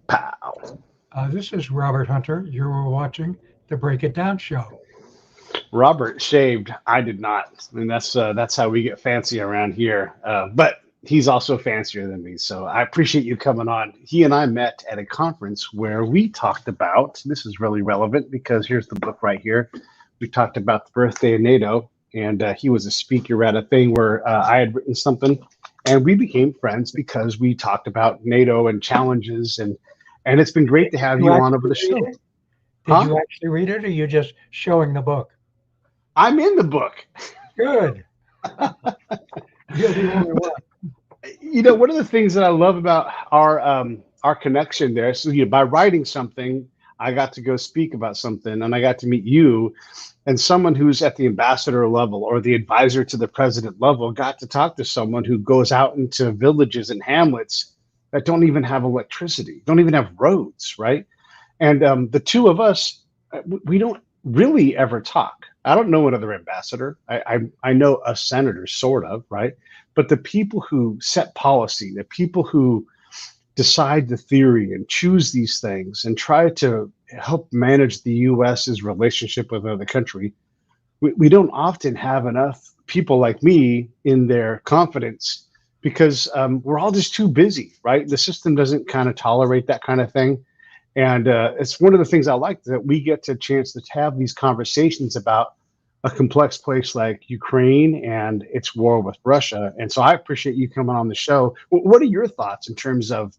Pow. This is Robert Hunter. You're watching the Break It Down Show. Robert shaved. I did not, and that's how we get fancy around here. But he's also fancier than me, so I appreciate you coming on. He and I met at a conference where we talked about. This is really relevant because here's the book right here. We talked about the birthday of NATO, and he was a speaker at a thing where I had written something, and we became friends because we talked about NATO and challenges, and it's been great to have you on over the show. Did you actually read it, or are you just showing the book? I'm in the book. Good. You're the only one. You know, one of the things that I love about our connection there, so by writing something, I got to go speak about something, and I got to meet you, and someone who's at the ambassador level or the advisor to the president level got to talk to someone who goes out into villages and hamlets that don't even have electricity, don't even have roads, right? And the two of us, we don't really ever talk. I don't know another ambassador. I know a senator, sort of, right? But the people who set policy, the people who decide the theory and choose these things and try to help manage the US's relationship with another country, we don't often have enough people like me in their confidence because we're all just too busy, right? The system doesn't kind of tolerate that kind of thing. And it's one of the things I like, that we get a chance to have these conversations about a complex place like Ukraine and its war with Russia. And so I appreciate you coming on the show. What are your thoughts in terms of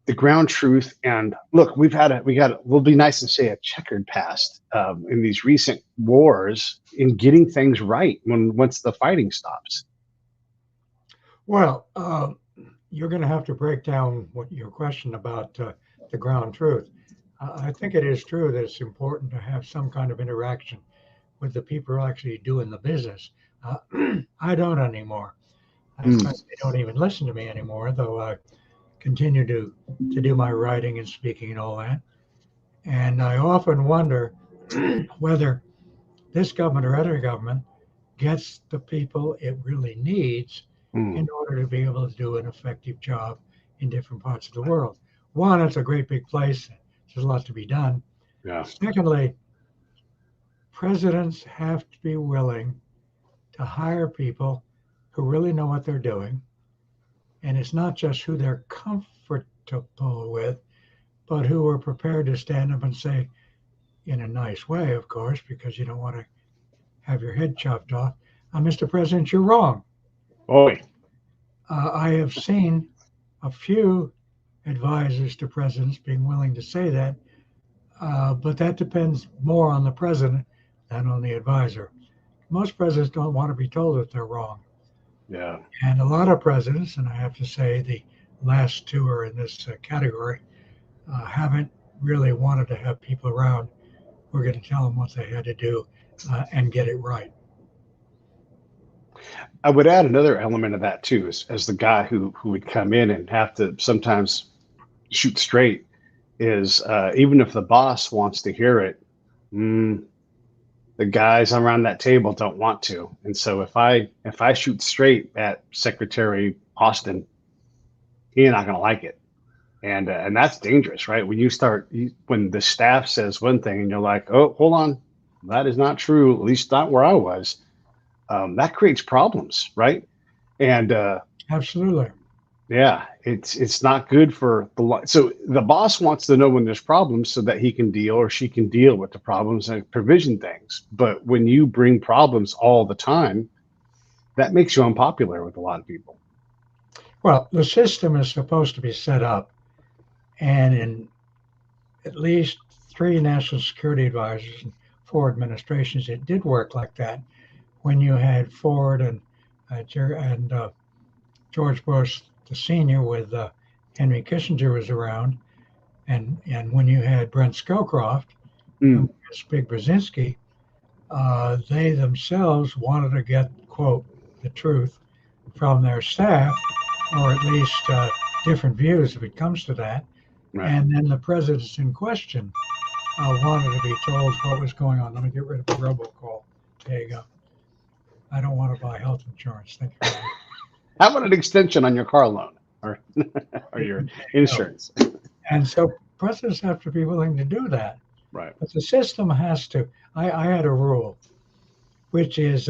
the ground truth? And look, we'll be nice and say a checkered past in these recent wars in getting things right once the fighting stops. Well, you're going to have to break down what your question about the ground truth. I think it is true that it's important to have some kind of interaction with the people actually doing the business. I don't anymore. They don't even listen to me anymore, though I continue to do my writing and speaking and all that. And I often wonder whether this government or other government gets the people it really needs in order to be able to do an effective job in different parts of the world. One, it's a great big place. There's a lot to be done. Yeah. Secondly, presidents have to be willing to hire people who really know what they're doing. And it's not just who they're comfortable with, but who are prepared to stand up and say, in a nice way, of course, because you don't want to have your head chopped off, Mr. President, you're wrong. Boy. I have seen a few advisors to presidents being willing to say that, but that depends more on the president than on the advisor. Most presidents don't want to be told that they're wrong. Yeah. And a lot of presidents, and I have to say the last two are in this category, haven't really wanted to have people around who are going to tell them what they had to do and get it right. I would add another element of that too, as the guy who would come in and have to sometimes shoot straight, is even if the boss wants to hear it, the guys around that table don't want to. And so if I shoot straight at Secretary Austin, he's not going to like it, and that's dangerous, right? When when the staff says one thing and you're like, oh, hold on, that is not true, at least not where I was. That creates problems, right? And absolutely, yeah, it's not good for so the boss wants to know when there's problems so that he can deal or she can deal with the problems and provision things. But when you bring problems all the time, that makes you unpopular with a lot of people. Well, the system is supposed to be set up, and in at least 3 national security advisors and 4 administrations, it did work like that. When you had Ford and George Bush the senior with Henry Kissinger was around, and when you had Brent Scowcroft and Big Brzezinski, they themselves wanted to get, quote, the truth from their staff, or at least different views if it comes to that. Right. And then the presidents in question wanted to be told what was going on. Let me get rid of the robocall. There you go. I don't want to buy health insurance. Thank you. How about an extension on your car loan or your insurance? And so presidents have to be willing to do that. Right. But the system has to. I had a rule, which is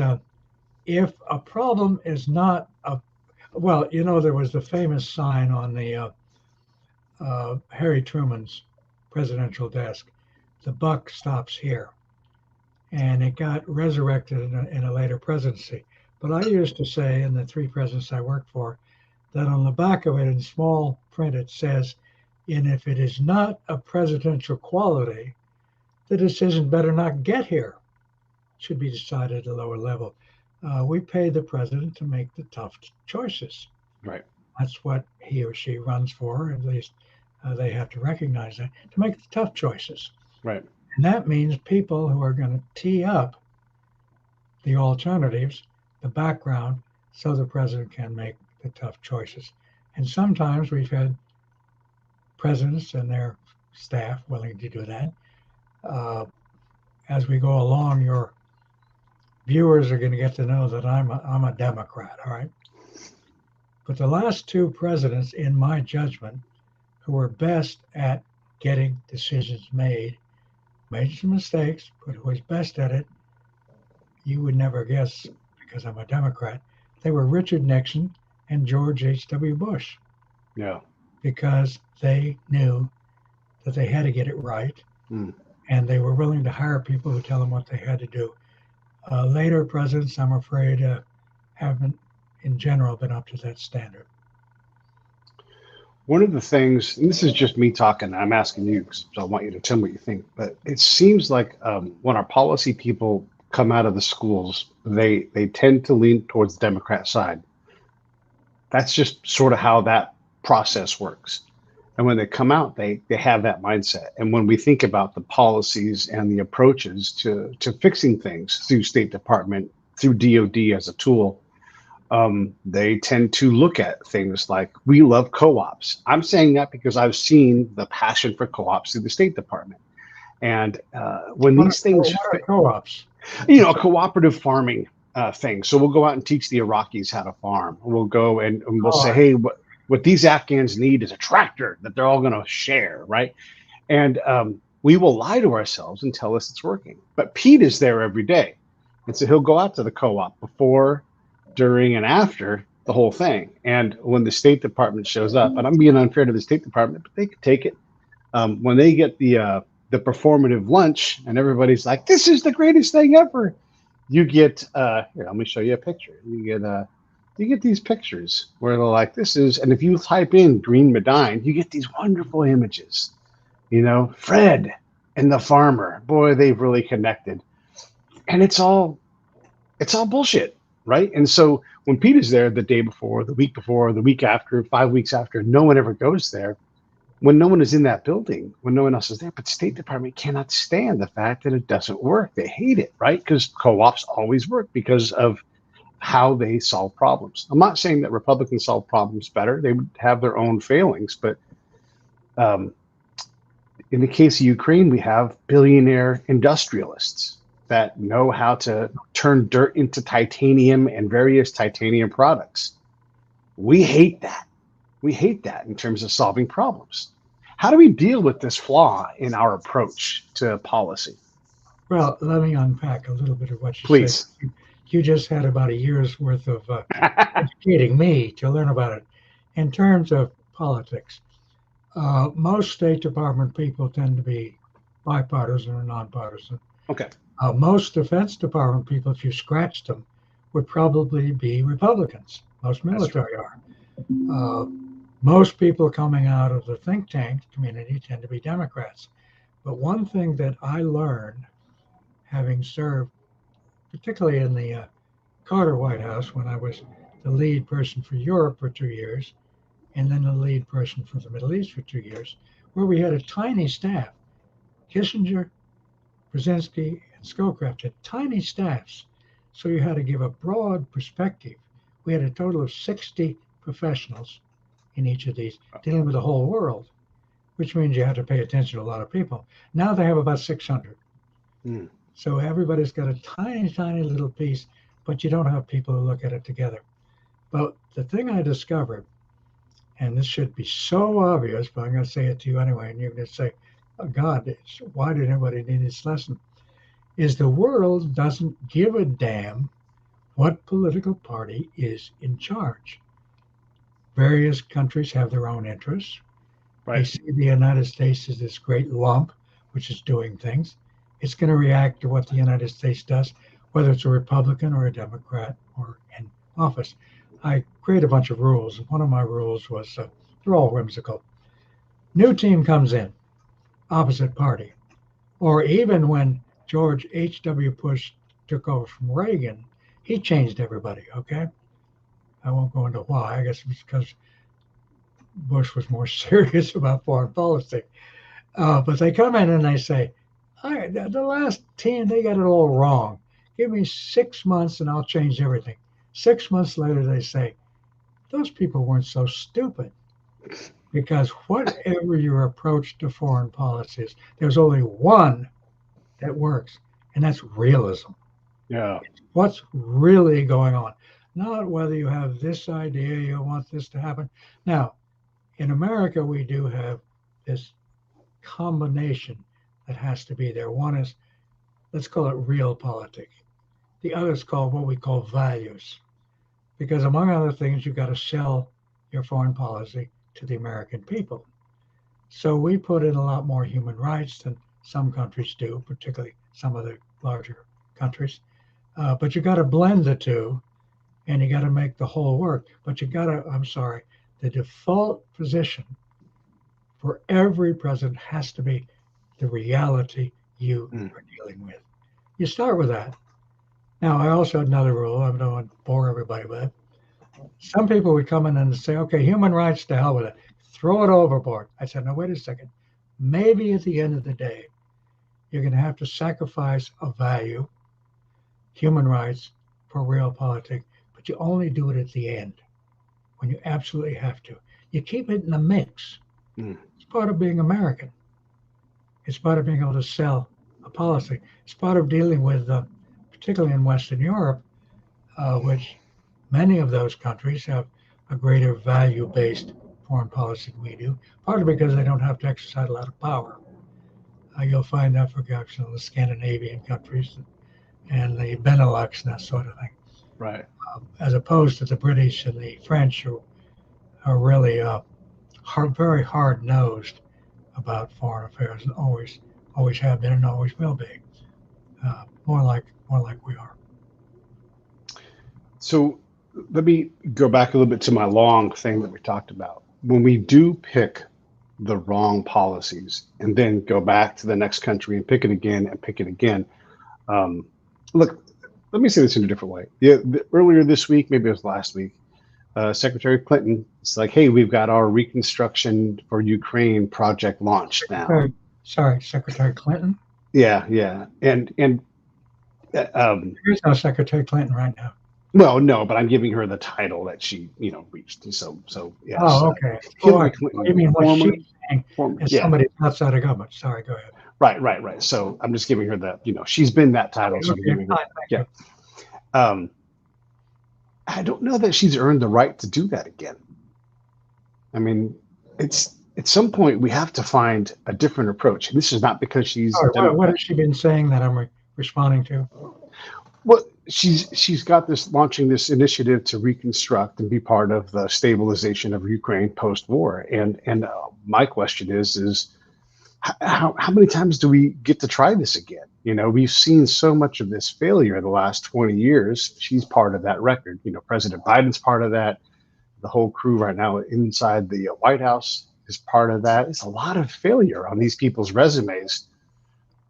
if a problem is not a, well, there was the famous sign on the Harry Truman's presidential desk, the buck stops here. And it got resurrected in a later presidency. But I used to say in the 3 presidents I worked for that on the back of it in small print it says, and if it is not a presidential quality, the decision better not get here. It should be decided at a lower level. We pay the president to make the tough choices. Right. That's what he or she runs for. At least they have to recognize that, to make the tough choices. Right. And that means people who are going to tee up the alternatives, the background, so the president can make the tough choices. And sometimes we've had presidents and their staff willing to do that. As we go along, your viewers are going to get to know that I'm a Democrat, all right? But the last 2 presidents, in my judgment, who were best at getting decisions made some mistakes, but who was best at it, you would never guess, because I'm a Democrat, they were Richard Nixon and George H.W. Bush. Yeah. Because they knew that they had to get it right, and they were willing to hire people who tell them what they had to do. Later presidents, I'm afraid, haven't, in general, been up to that standard. One of the things, and this is just me talking, I'm asking you because I want you to tell me what you think, but it seems like when our policy people come out of the schools, they tend to lean towards the Democrat side. That's just sort of how that process works. And when they come out, they have that mindset. And when we think about the policies and the approaches to fixing things through State Department, through DOD as a tool, they tend to look at things like, we love co-ops. I'm saying that because I've seen the passion for co-ops through the State Department. And when these things, what are co-ops? Cooperative farming thing. So we'll go out and teach the Iraqis how to farm. We'll go and we'll say, hey, what these Afghans need is a tractor that they're all going to share, right? And we will lie to ourselves and tell us it's working. But Pete is there every day. And so he'll go out to the co-op before, during, and after the whole thing. And when the State Department shows up, and I'm being unfair to the State Department, but they can take it. When they get the performative lunch and everybody's like, this is the greatest thing ever. You get, here, let me show you a picture. You get these pictures where they're like, this is, and if you type in Green Medine, you get these wonderful images. Fred and the farmer, boy, they've really connected. And it's all bullshit, right? And so when Pete is there the day before, the week after, 5 weeks after, no one ever goes there. When no one is in that building, when no one else is there, but State Department cannot stand the fact that it doesn't work. They hate it, right? Because co-ops always work because of how they solve problems. I'm not saying that Republicans solve problems better. They would have their own failings, but in the case of Ukraine, we have billionaire industrialists that know how to turn dirt into titanium and various titanium products. We hate that. We hate that in terms of solving problems. How do we deal with this flaw in our approach to policy? Well, let me unpack a little bit of what you Please. said. You just had about a year's worth of educating me to learn about it. In terms of politics, most State Department people tend to be bipartisan or nonpartisan. Okay. Most Defense Department people, if you scratched them, would probably be Republicans. Most military are. Most people coming out of the think tank community tend to be Democrats. But one thing that I learned, having served, particularly in the Carter White House, when I was the lead person for Europe for 2 years, and then the lead person for the Middle East for 2 years, where we had a tiny staff. Kissinger, Brzezinski, and Scowcroft had tiny staffs, so you had to give a broad perspective. We had a total of 60 professionals in each of these, dealing with the whole world, which means you have to pay attention to a lot of people. Now they have about 600. So everybody's got a tiny, tiny little piece, but you don't have people who look at it together. But the thing I discovered, and this should be so obvious, but I'm going to say it to you anyway, and you're going to say, oh God, why did everybody need this lesson? Is the world doesn't give a damn what political party is in charge. Various countries have their own interests. They Right. see the United States as this great lump, which is doing things. It's going to react to what the United States does, whether it's a Republican or a Democrat or in office. I create a bunch of rules. One of my rules was they're all whimsical. New team comes in, opposite party. Or even when George H.W. Bush took over from Reagan, he changed everybody, okay? I won't go into why. I guess it was because Bush was more serious about foreign policy. But they come in and they say, the last 10, they got it all wrong. Give me 6 months and I'll change everything. 6 months later, they say, those people weren't so stupid. Because whatever your approach to foreign policy is, there's only one that works, and that's realism. Yeah. What's really going on? Not whether you have this idea, you want this to happen. Now, in America, we do have this combination that has to be there. One is, let's call it realpolitik. The other is called what we call values. Because among other things, you've got to sell your foreign policy to the American people. So we put in a lot more human rights than some countries do, particularly some of the larger countries. But you got to blend the two, and you got to make the whole work. But you got to, I'm sorry, the default position for every president has to be the reality you are dealing with. You start with that. Now, I also had another rule. I don't want to bore everybody with it. Some people would come in and say, okay, human rights, to hell with it. Throw it overboard. I said, no, wait a second. Maybe at the end of the day, you're going to have to sacrifice a value, human rights, for realpolitik, but you only do it at the end when you absolutely have to. You keep it in the mix. It's part of being American. It's part of being able to sell a policy. It's part of dealing with, particularly in Western Europe, which many of those countries have a greater value-based foreign policy than we do, partly because they don't have to exercise a lot of power. You'll find that, for example, in the Scandinavian countries and the Benelux and that sort of thing. Right. As opposed to the British and the French, who are really very hard-nosed about foreign affairs and always have been and always will be. More like we are. So let me go back a little bit to my long thing that we talked about. When we do pick the wrong policies and then go back to the next country and pick it again and pick it again. Look, let me say this in a different way. Yeah, earlier this week, maybe it was last week, Secretary Clinton, it's like, hey, we've got our Reconstruction for Ukraine project launched now. Secretary Clinton? Yeah. And there's no Secretary Clinton right now. Well, no, but I'm giving her the title that she, reached. So yes. Oh, okay. Hillary Clinton. You mean what she's saying is somebody outside of government? Sorry, go ahead. Right. So I'm just giving her that. She's been that title. So I'm giving her. Yeah. I don't know that she's earned the right to do that again. I mean, it's at some point we have to find a different approach. And this is not because she's. What has she been saying that I'm responding to? Well, she's got launching this initiative to reconstruct and be part of the stabilization of Ukraine post-war. And my question is how many times do we get to try this again? We've seen so much of this failure in the last 20 years. She's part of that record. President Biden's part of that. The whole crew right now inside the White House is part of that. It's a lot of failure on these people's resumes.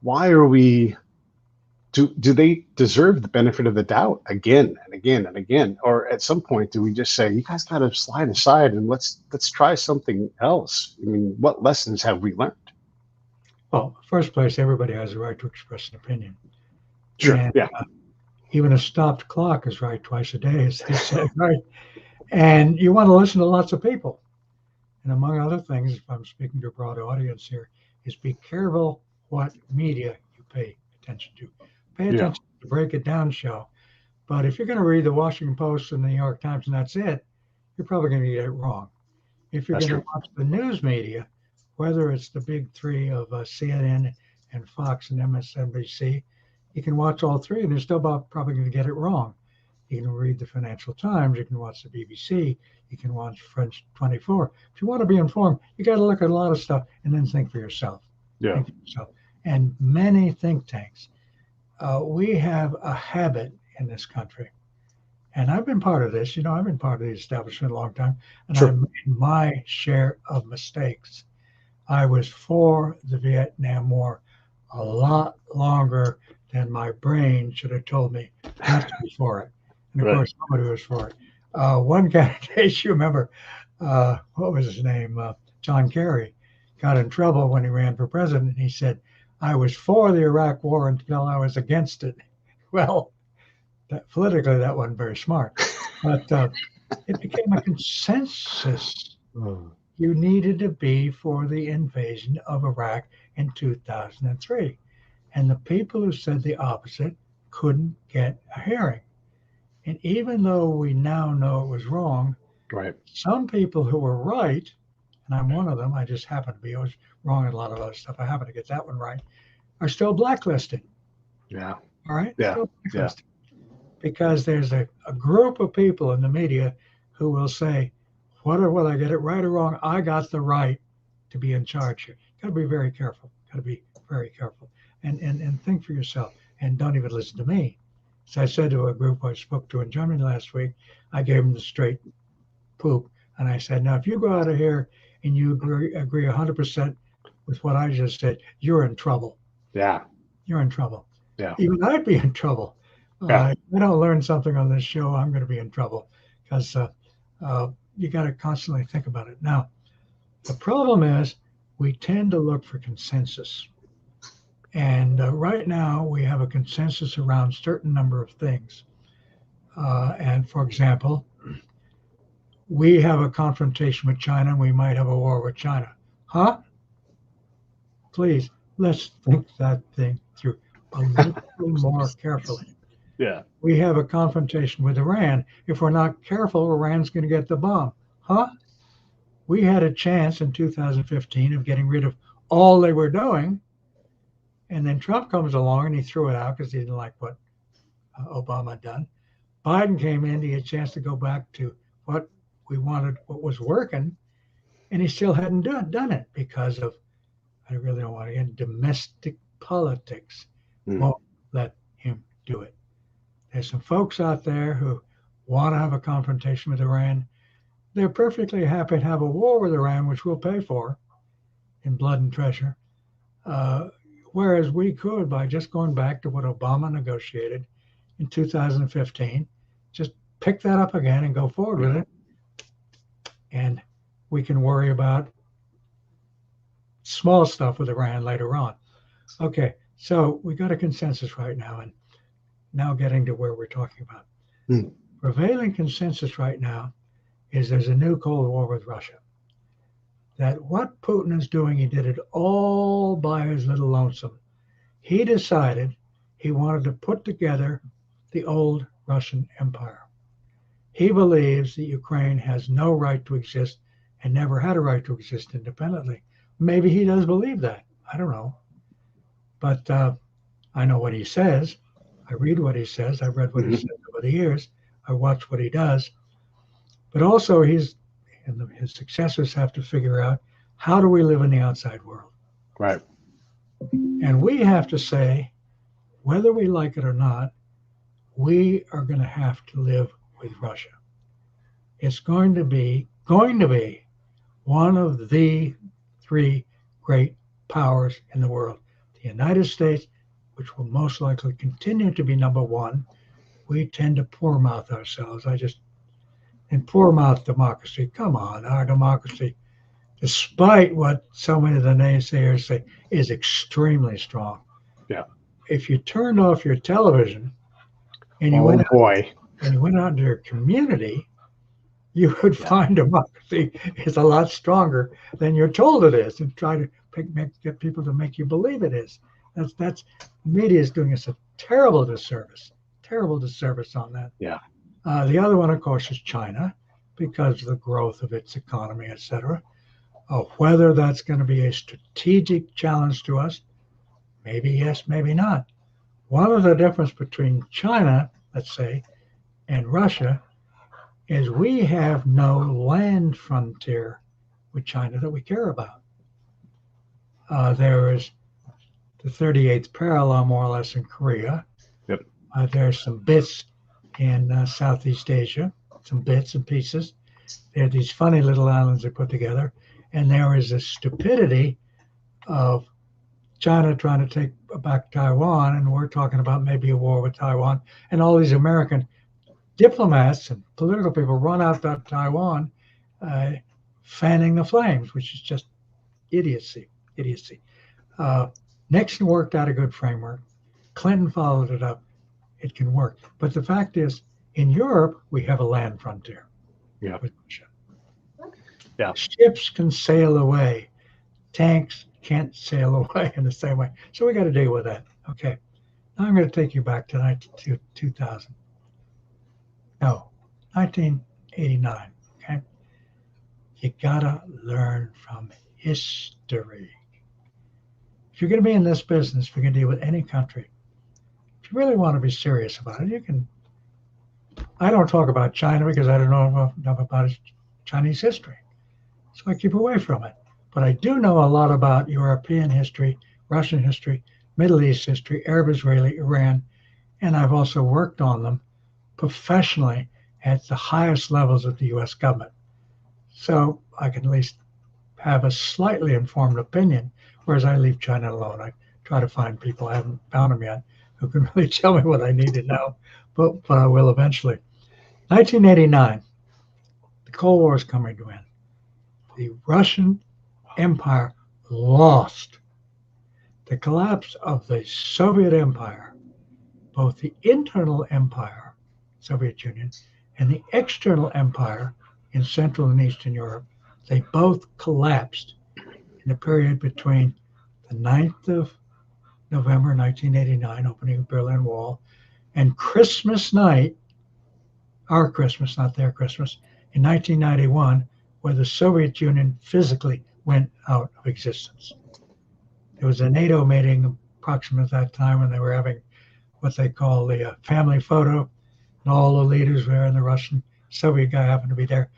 Why are we? Do they deserve the benefit of the doubt again and again and again? Or at some point, do we just say, you guys got to slide aside and let's try something else? I mean, what lessons have we learned? Well, first place, everybody has a right to express an opinion. Sure, and, yeah. Even a stopped clock is right twice a day, as they say, right? And you want to listen to lots of people. And among other things, if I'm speaking to a broad audience here, is be careful what media you pay attention to. Pay attention to the Break It Down show. But if you're going to read the Washington Post and the New York Times and that's it, you're probably going to get it wrong. If you're That's going true. to watch the news media, whether it's the big three of CNN and Fox and MSNBC, you can watch all three, and they're still probably going to get it wrong. You can read the Financial Times, you can watch the BBC, you can watch French 24. If you want to be informed, you got to look at a lot of stuff and then think for yourself. Yeah. Think for yourself. And many think tanks. We have a habit in this country, and I've been part of this. You know, I've been part of the establishment a long time, and Sure. I've made my share of mistakes. I was for the Vietnam War a lot longer than my brain should have told me not to be for it. And of Right. course, somebody was for it. One candidate, you remember, what was his name? John Kerry got in trouble when he ran for president. He said, I was for the Iraq War until I was against it. Well, politically, that wasn't very smart. But it became a consensus. You needed to be for the invasion of Iraq in 2003. And the people who said the opposite couldn't get a hearing. And even though we now know it was wrong, Right. some people who were right, and I'm one of them, I just happen to be, I was wrong in a lot of other stuff, I happen to get that one right, are still blacklisted. Yeah. All right? Yeah. Still blacklisted. Because there's a group of people in the media who will say, whether I get it right or wrong, I got the right to be in charge here. Got to be very careful. Got to be very careful. And think for yourself. And don't even listen to me. As I said to a group I spoke to in Germany last week, I gave them the straight poop. And I said, now, if you go out of here and you agree 100% with what I just said, you're in trouble. Yeah. You're in trouble. Yeah. Even I'd be in trouble. Yeah. If I don't learn something on this show, I'm going to be in trouble because you got to constantly think about it. Now, the problem is we tend to look for consensus. And right now we have a consensus around a certain number of things. And for example, we have a confrontation with China and we might have a war with China. Huh? Please, let's think that thing through a little more carefully. Yeah. We have a confrontation with Iran. If we're not careful, Iran's going to get the bomb. Huh? We had a chance in 2015 of getting rid of all they were doing. And then Trump comes along and he threw it out because he didn't like what Obama had done. Biden came in, he had a chance to go back to what we wanted, what was working. And he still hadn't done it because of, I really don't want to get domestic politics. Won't let him do it. There's some folks out there who want to have a confrontation with Iran. They're perfectly happy to have a war with Iran, which we'll pay for in blood and treasure. Whereas we could, by just going back to what Obama negotiated in 2015, just pick that up again and go forward with it. And we can worry about small stuff with Iran later on. Okay, so we got a consensus right now. And now getting to where we're talking about. Prevailing consensus right now is there's a new Cold War with Russia. That what Putin is doing, he did it all by his little lonesome. He decided he wanted to put together the old Russian Empire. He believes that Ukraine has no right to exist and never had a right to exist independently. Maybe he does believe that. I don't know. But I know what he says. I read what he says. I've read what he says over the years. I watch what he does. But also his successors have to figure out, how do we live in the outside world? Right. And we have to say, whether we like it or not, we are going to have to live with Russia. It's going to be one of the three great powers in the world. The United States, which will most likely continue to be number one. We tend to poor mouth ourselves. And poor mouth democracy. Come on, our democracy, despite what so many of the naysayers say, is extremely strong. Yeah. If you turned off your television and you went out into your community, you would find democracy is a lot stronger than you're told it is, and try to get people to make you believe it is. That's media is doing us a terrible disservice on that. Yeah. The other one, of course, is China. because of the growth of its economy, etc. Whether that's going to be a strategic challenge to us, maybe yes, maybe not. One of the difference between China, let's say, and Russia is we have no land frontier with China that we care about. There is the 38th parallel, more or less, in Korea. Yep. There's some bits in Southeast Asia, some bits and pieces. There are these funny little islands they put together. And there is a stupidity of China trying to take back Taiwan, and we're talking about maybe a war with Taiwan. And all these American diplomats and political people run out to Taiwan, fanning the flames, which is just idiocy. Nixon worked out a good framework. Clinton followed it up. It can work. But the fact is, in Europe, we have a land frontier. Yeah. With Russia. Yeah. Ships can sail away. Tanks can't sail away in the same way. So we got to deal with that. Okay. Now I'm going to take you back to 2000. No, 1989. Okay. You got to learn from history. If you're going to be in this business, if you're going to deal with any country, if you really want to be serious about it, you can. I don't talk about China because I don't know enough about Chinese history. So I keep away from it. But I do know a lot about European history, Russian history, Middle East history, Arab, Israeli, Iran, and I've also worked on them professionally at the highest levels of the US government. So I can at least have a slightly informed opinion, whereas I leave China alone. I try to find people, I haven't found them yet, who can really tell me what I need to know, but I will eventually. 1989, the Cold War is coming to an end. The Russian Empire lost. The collapse of the Soviet Empire, both the internal empire, Soviet Union, and the external empire in Central and Eastern Europe, they both collapsed in the period between the 9th of November 1989, opening of the Berlin Wall, and Christmas night, our Christmas, not their Christmas, in 1991, where the Soviet Union physically went out of existence. There was a NATO meeting approximately at that time when they were having what they call the family photo, and all the leaders were there, and the Russian Soviet guy happened to be there,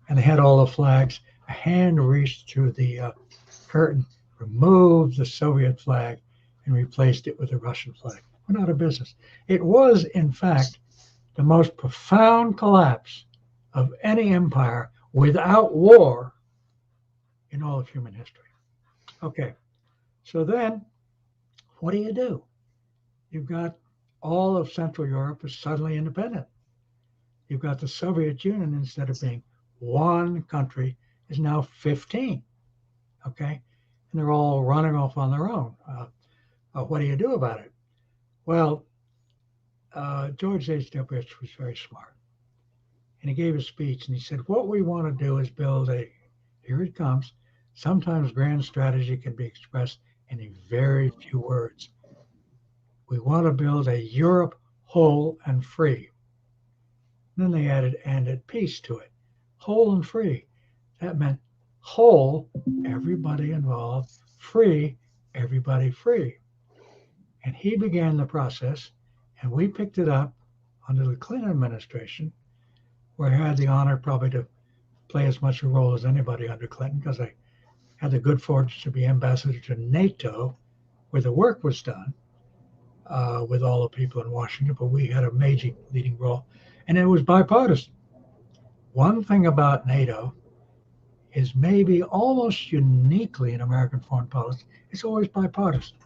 and they had all the flags. A hand reached through the curtain, removed the Soviet flag, and replaced it with the Russian flag. Went out of business. It was, in fact, the most profound collapse of any empire without war in all of human history. Okay, so then what do? You've got all of Central Europe is suddenly independent. You've got the Soviet Union, instead of being one country, is now 15. Okay, and they're all running off on their own. What do you do about it? Well, George H.W. Bush was very smart. And he gave a speech and he said, what we want to do is build here it comes, sometimes grand strategy can be expressed in a very few words. We want to build a Europe whole and free. And then they added, and at peace to it. Whole and free. That meant whole, everybody involved, free, everybody free. And he began the process, and we picked it up under the Clinton administration, where I had the honor probably to play as much a role as anybody under Clinton, because I had the good fortune to be ambassador to NATO, where the work was done with all the people in Washington, but we had a major leading role, and it was bipartisan. One thing about NATO is maybe almost uniquely in American foreign policy, it's always bipartisan.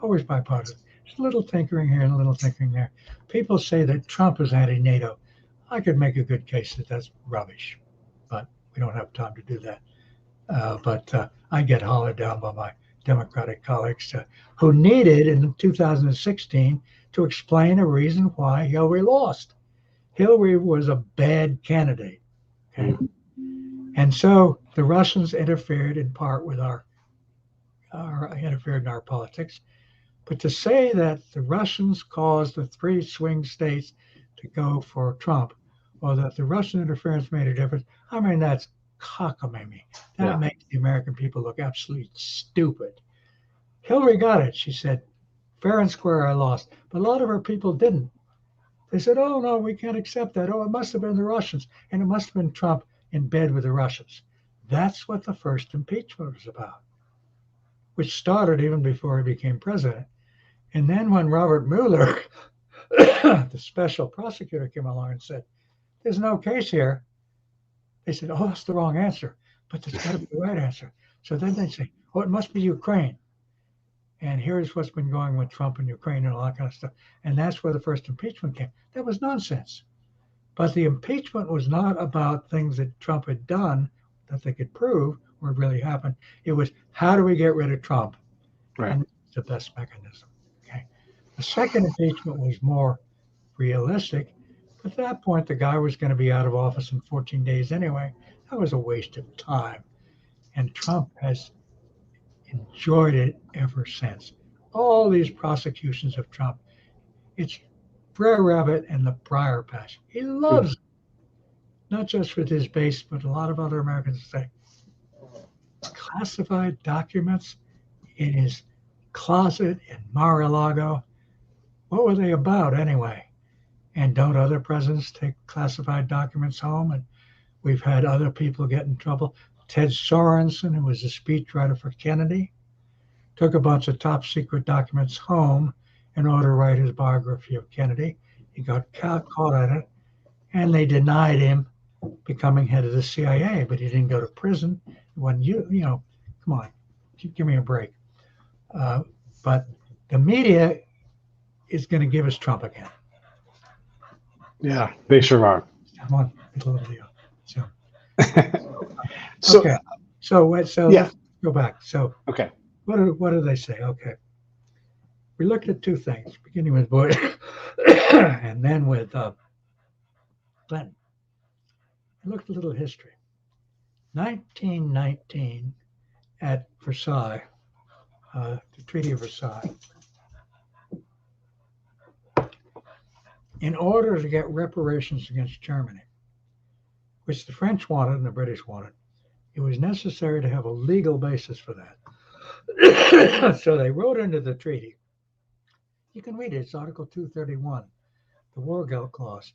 Always bipartisan. There's a little tinkering here and a little tinkering there. People say that Trump is anti-NATO. I could make a good case that that's rubbish, but we don't have time to do that. But I get hollered down by my Democratic colleagues who needed in 2016 to explain a reason why Hillary lost. Hillary was a bad candidate. Okay? And so the Russians interfered in part with interfered in our politics. But to say that the Russians caused the 3 swing states to go for Trump or that the Russian interference made a difference, I mean, that's cockamamie. That makes the American people look absolutely stupid. Hillary got it. She said, fair and square, I lost. But a lot of her people didn't. They said, oh, no, we can't accept that. Oh, it must have been the Russians. And it must have been Trump in bed with the Russians. That's what the first impeachment was about, which started even before he became president. And then when Robert Mueller, the special prosecutor, came along and said, there's no case here, they said, oh, that's the wrong answer. But there's got to be the right answer. So then they say, oh, it must be Ukraine. And here's what's been going with Trump and Ukraine and all that kind of stuff. And that's where the first impeachment came. That was nonsense. But the impeachment was not about things that Trump had done that they could prove or really happened. It was, how do we get rid of Trump? Right. And it's the best mechanism. Okay. The second impeachment was more realistic. At that point, the guy was going to be out of office in 14 days anyway. That was a waste of time. And Trump has enjoyed it ever since. All these prosecutions of Trump, it's Brer Rabbit and the Briar Patch. He loves it. Not just with his base, but a lot of other Americans say classified documents in his closet in Mar-a-Lago. What were they about anyway? And don't other presidents take classified documents home? And we've had other people get in trouble. Ted Sorensen, who was a speechwriter for Kennedy, took a bunch of top secret documents home in order to write his biography of Kennedy. He got caught at it, and they denied him becoming head of the CIA, but he didn't go to prison. When come on, give me a break. But the media is going to give us Trump again. Yeah, they sure are. Come on, a little deal. So, okay. So yeah. Let's go back. So Okay. What do they say? Okay. We looked at two things, beginning with Bush and then with Clinton. We looked at a little history. 1919 at Versailles, the Treaty of Versailles. In order to get reparations against Germany, which the French wanted and the British wanted, it was necessary to have a legal basis for that. So they wrote into the treaty. You can read it. It's Article 231, the War Clause.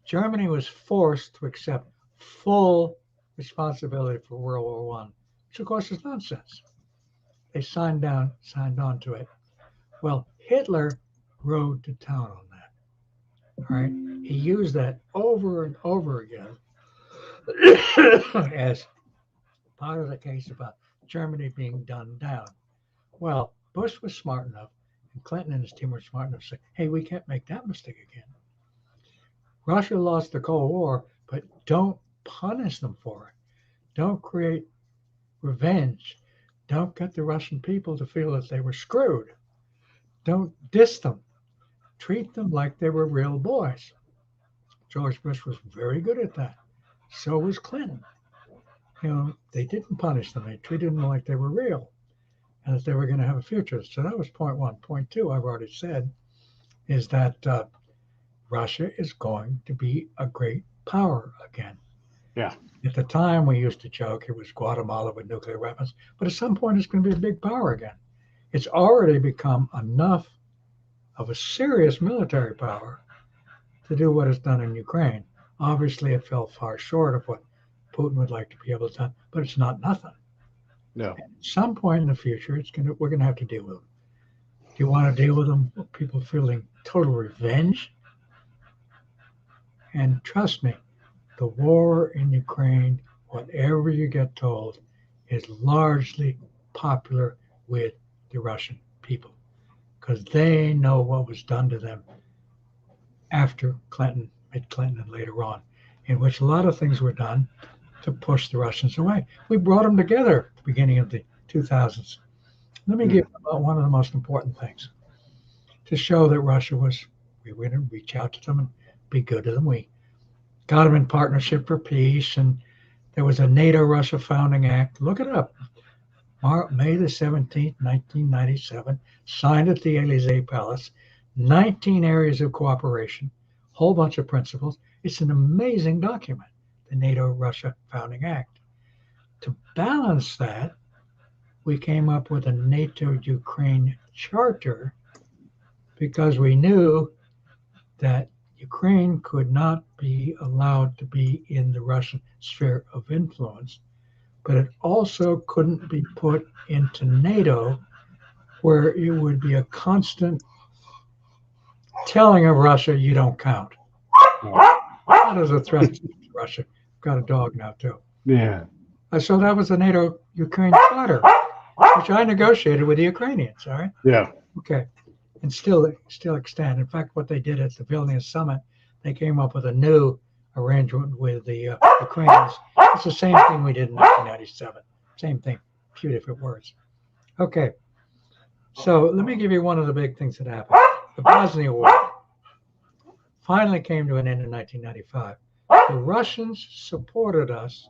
Germany was forced to accept full responsibility for World War I, which of course is nonsense. They signed on to it. Well, Hitler rode to town on that. All right, he used that over and over again as part of the case about Germany being done down. Well, Bush was smart enough, and Clinton and his team were smart enough to say, hey, we can't make that mistake again. Russia lost the Cold War, but don't punish them for it. Don't create revenge. Don't get the Russian people to feel that they were screwed. Don't diss them. Treat them like they were real boys. George Bush was very good at that. So was Clinton. They didn't punish them. They treated them like they were real and that they were going to have a future. So that was point one. Point two, I've already said, is that Russia is going to be a great power again. Yeah. At the time, we used to joke it was Guatemala with nuclear weapons, but at some point, it's going to be a big power again. It's already become enough of a serious military power to do what it's done in Ukraine. Obviously, it fell far short of what Putin would like to be able to do, but it's not nothing. No. At some point in the future, we're going to have to deal with them. Do you want to deal with them? People feeling total revenge? And trust me, the war in Ukraine, whatever you get told, is largely popular with the Russian people because they know what was done to them after Clinton, mid-Clinton, and later on, in which a lot of things were done to push the Russians away. We brought them together at the beginning of the 2000s. Let me give one of the most important things to show that Russia we were going to reach out to them and be good to them. We got them in Partnership for Peace, and there was a NATO-Russia Founding Act. Look it up. May the 17th, 1997, signed at the Élysée Palace, 19 areas of cooperation, whole bunch of principles. It's an amazing document, the NATO-Russia Founding Act. To balance that, we came up with a NATO-Ukraine Charter because we knew that Ukraine could not be allowed to be in the Russian sphere of influence, but it also couldn't be put into NATO, where it would be a constant telling of Russia, you don't count. That is a threat to Russia. I've got a dog now, too. Yeah. So that was the NATO-Ukraine Charter, which I negotiated with the Ukrainians, all right? Yeah. Okay. And still extend. In fact, what they did at the Vilnius summit, they came up with a new arrangement with the Ukrainians. It's the same thing we did in 1997. Same thing, a few different words. Okay. So let me give you one of the big things that happened. The Bosnia War finally came to an end in 1995. The Russians supported us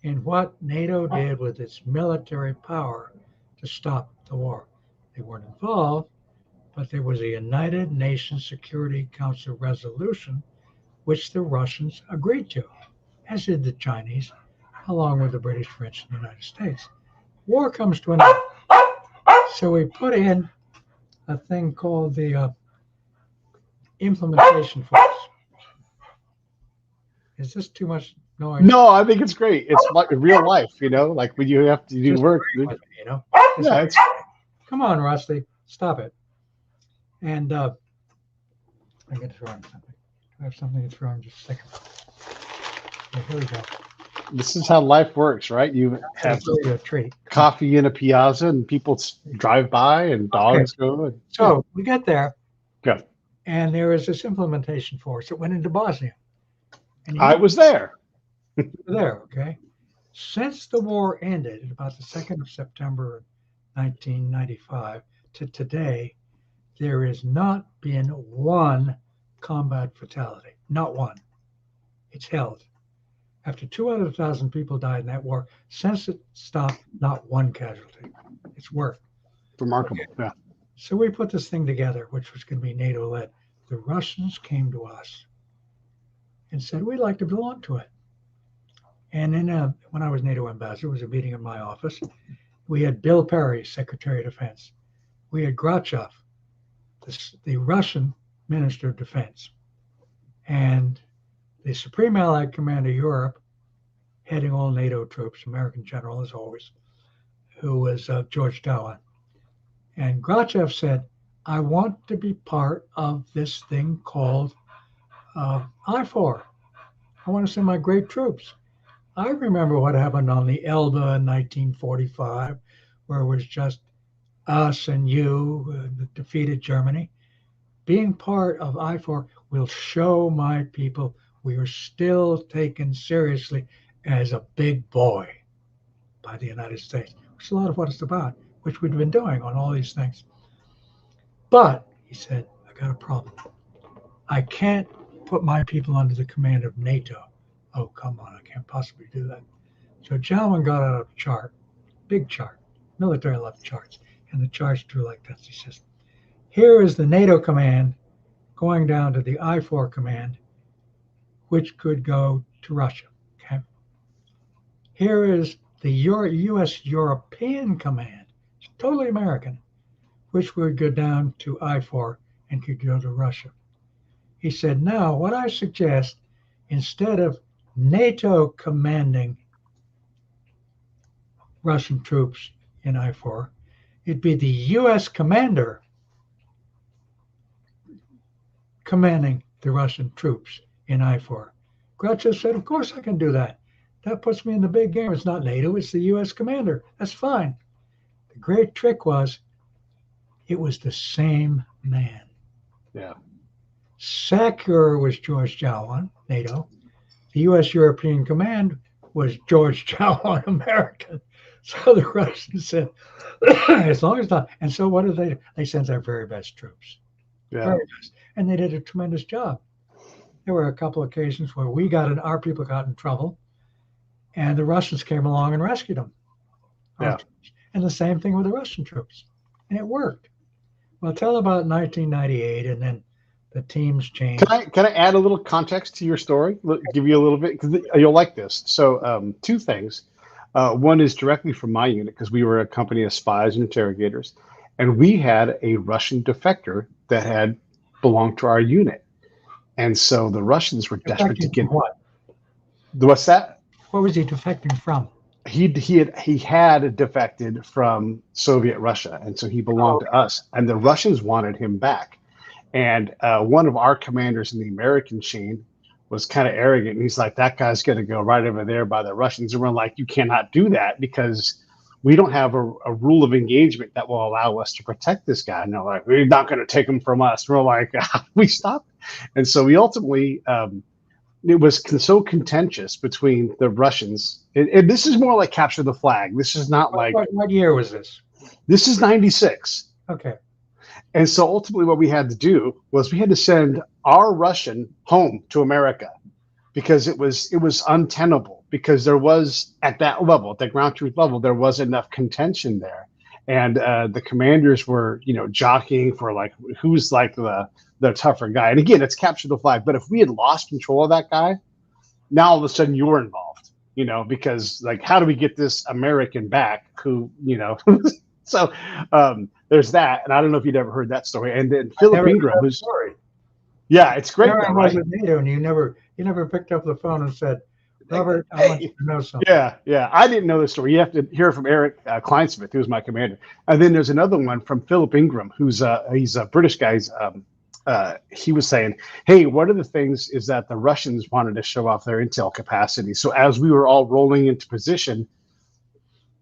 in what NATO did with its military power to stop the war. They weren't involved, but there was a United Nations Security Council resolution which the Russians agreed to, as did the Chinese, along with the British, French, and the United States. War comes to an end. So we put in a thing called the implementation force. Is this too much noise? No, I think it's great. It's like real life, like when you have to do Just work. agree with me, Yeah, Come on, Rusty, stop it. And I'm going to throw in something. I have something to throw in just a second. Okay, here we go. this is how life works, right? You have A treat. coffee in a piazza and people drive by and dogs go. And, So we get there. Yeah. And there is this implementation force that went into Bosnia. And I was there. you were there, okay? Since the war ended at about the 2nd of September 1995 to today, there has not been one combat fatality. Not one. It's held. After 200,000 people died in that war, since it stopped, not one casualty. It's worked. Remarkable. Okay. Yeah. So we put this thing together, which was going to be NATO-led. The Russians came to us and said, we'd like to belong to it. And when I was NATO ambassador, it was a meeting in my office. We had Bill Perry, Secretary of Defense. We had Grachev, the Russian Minister of Defense. And the Supreme Allied Commander of Europe, heading all NATO troops, American general as always, who was George Dowan. And Grachev said, I want to be part of this thing called IFOR. I want to send my great troops. I remember what happened on the Elbe in 1945, where it was just us and you, the defeated Germany. Being part of IFOR will show my people we are still taken seriously as a big boy by the United States, which is a lot of what it's about, which we've been doing on all these things. But, he said, I got a problem. I can't put my people under the command of NATO. Oh, come on, I can't possibly do that. So Jalman got out a chart, big chart, military level charts, and the charts drew like this. He says, here is the NATO command going down to the IFOR command, which could go to Russia. Okay. Here is the US European command, totally American, which would go down to IFOR and could go to Russia. He said, now what I suggest, instead of NATO commanding Russian troops in IFOR, it'd be the US commander commanding the Russian troops in IFOR. Grachev said, of course I can do that. That puts me in the big game. It's not NATO, it's the US commander. That's fine. The great trick was, it was the same man. Yeah. SACEUR was George Jalwan, NATO. The US European Command was George Jalwan, American. So the Russians said, as long as not. And so what did they do? They sent their very best troops. Yeah. Very best. And they did a tremendous job. There were a couple of occasions where our people got in trouble, and the Russians came along and rescued them. Yeah. And the same thing with the Russian troops. And it worked. Well, till about 1998, and then the teams change. Can I add a little context to your story? Give you a little bit because you'll like this. So two things. One is directly from my unit because we were a company of spies and interrogators, and we had a Russian defector that had belonged to our unit, and so the Russians were desperate to Defecting get from what? what's that? What was he defecting from? He had defected from Soviet Russia, and so he belonged to us, and the Russians wanted him back. And one of our commanders in the American chain was kind of arrogant. And he's like, that guy's going to go right over there by the Russians. And we're like, you cannot do that because we don't have a rule of engagement that will allow us to protect this guy. And they're like, we're not going to take him from us. And we're like, we stopped. And so we ultimately, it was so contentious between the Russians. And this is more like capture the flag. This is not like. What year was this? This is 96. Okay. And so ultimately what we had to do was we had to send our Russian home to America because it was untenable because there was at that level, at the ground truth level, there was enough contention there. And the commanders were, jockeying for like, who's like the tougher guy. And again, it's capture the flag. But if we had lost control of that guy, now all of a sudden you're involved, because like, how do we get this American back who, So there's that, and I don't know if you'd ever heard that story. And then Philip Ingram, who's story. Yeah, it's great. I was at NATO, and you never picked up the phone and said, "Robert, I want you to know something." Yeah, I didn't know the story. You have to hear from Eric Kleinsmith, who was my commander, and then there's another one from Philip Ingram, who's he's a British guy. He was saying, "Hey, one of the things is that the Russians wanted to show off their intel capacity. So as we were all rolling into position."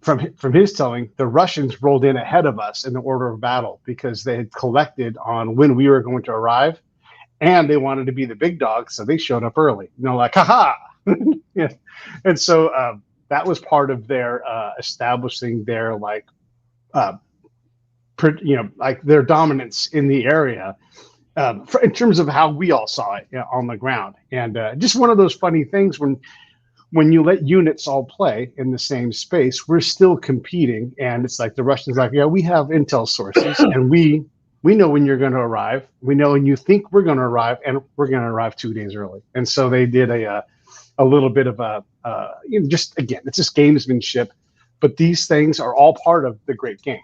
From his telling, the Russians rolled in ahead of us in the order of battle because they had collected on when we were going to arrive, and they wanted to be the big dogs, so they showed up early. Like, haha! Yeah. And so that was part of their establishing their like their dominance in the area in terms of how we all saw it on the ground. And just one of those funny things when you let units all play in the same space, we're still competing. And it's like the Russians like, yeah, we have intel sources and we know when you're going to arrive. We know when you think we're going to arrive, and we're going to arrive 2 days early. And so they did a little bit of just again, it's just gamesmanship. But these things are all part of the great game.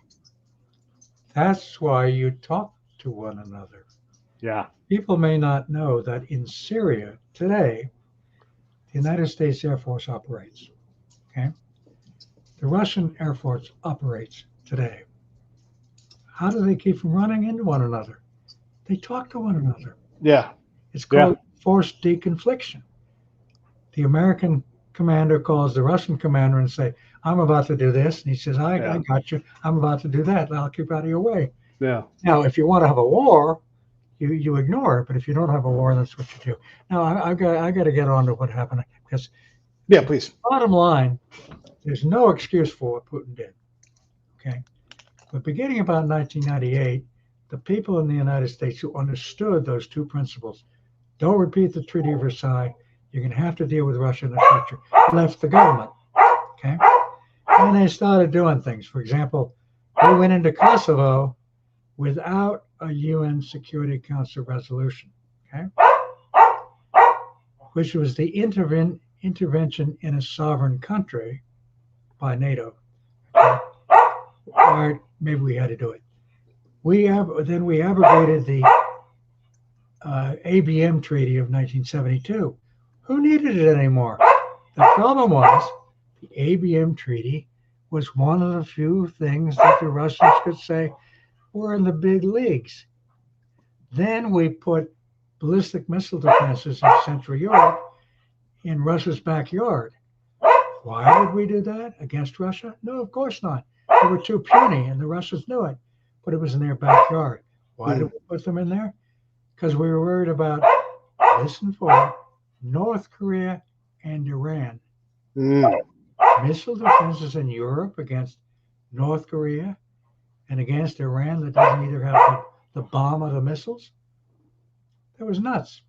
That's why you talk to one another. Yeah. People may not know that in Syria today, the United States Air Force operates. Okay, the Russian Air Force operates today. How do they keep from running into one another? They talk to one another. Yeah, it's called forced deconfliction. The American commander calls the Russian commander and say, "I'm about to do this," and he says, "I got you. I'm about to do that. I'll keep out of your way." Yeah. Now, if you want to have a war, you ignore it, but if you don't have a war, that's what you do. Now, I got to get on to what happened because, please. Bottom line, there's no excuse for what Putin did. Okay, but beginning about 1998, the people in the United States who understood those two principles, don't repeat the Treaty of Versailles, you're going to have to deal with Russia in the future, left the government. Okay, and they started doing things. For example, they went into Kosovo without a UN Security Council resolution, okay, which was the intervention in a sovereign country by NATO. Okay? Or maybe we had to do it. We abrogated the ABM Treaty of 1972. Who needed it anymore? The problem was the ABM Treaty was one of the few things that the Russians could say, we're in the big leagues. Then we put ballistic missile defenses in Central Europe in Russia's backyard. Why did we do that against Russia? No, of course not. They were too puny and the Russians knew it, but it was in their backyard. Why did we put them in there? Because we were worried about, listen for it, North Korea and Iran. Missile defenses in Europe against North Korea and against Iran that doesn't either have the bomb or the missiles. That was nuts.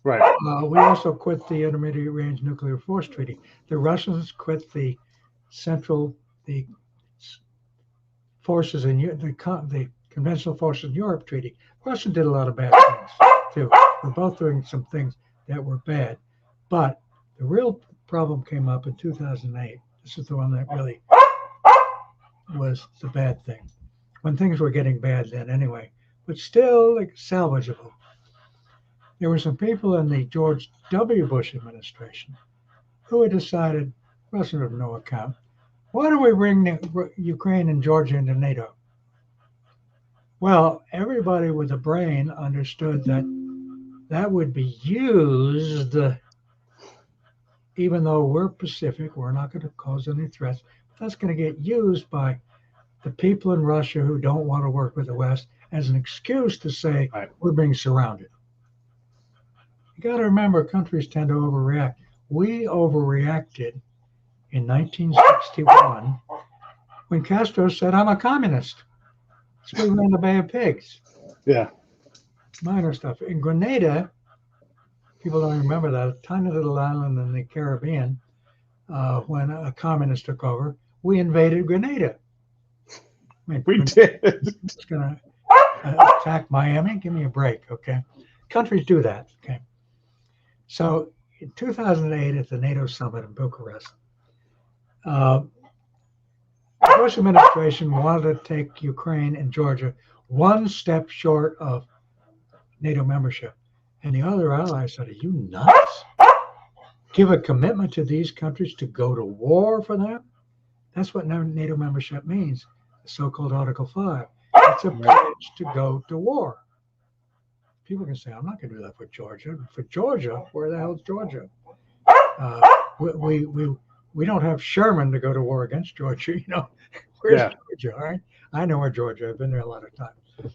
Right. We also quit the Intermediate Range Nuclear Force Treaty. The Russians quit the forces in the conventional forces in Europe treaty. Russia did a lot of bad things too. We're both doing some things that were bad, but the real problem came up in 2008. This is the one that really was the bad thing, when things were getting bad then anyway, but still like salvageable. There were some people in the George W. Bush administration who had decided, Russia of no account, why don't we bring Ukraine and Georgia into NATO? Well, everybody with a brain understood that that would be used, even though we're Pacific, we're not going to cause any threats, but that's going to get used by the people in Russia who don't want to work with the West as an excuse to say we're being surrounded. You got to remember, countries tend to overreact. We overreacted in 1961 when Castro said, I'm a communist. So we ran the Bay of Pigs. Yeah. Minor stuff. In Grenada, people don't remember that, a tiny little island in the Caribbean, when a communist took over, we invaded Grenada. I mean, We did. It's going to attack Miami? Give me a break, okay? Countries do that, okay? So in 2008 at the NATO summit in Bucharest, the Bush administration wanted to take Ukraine and Georgia one step short of NATO membership. And the other allies said, are you nuts? Give a commitment to these countries to go to war for them? That's what NATO membership means, the so-called Article 5. It's a pledge to go to war. People can say, I'm not going to do that for Georgia. For Georgia, where the hell is Georgia? We don't have Sherman to go to war against Georgia. You know, where's Georgia? All right, I know where Georgia. I've been there a lot of times.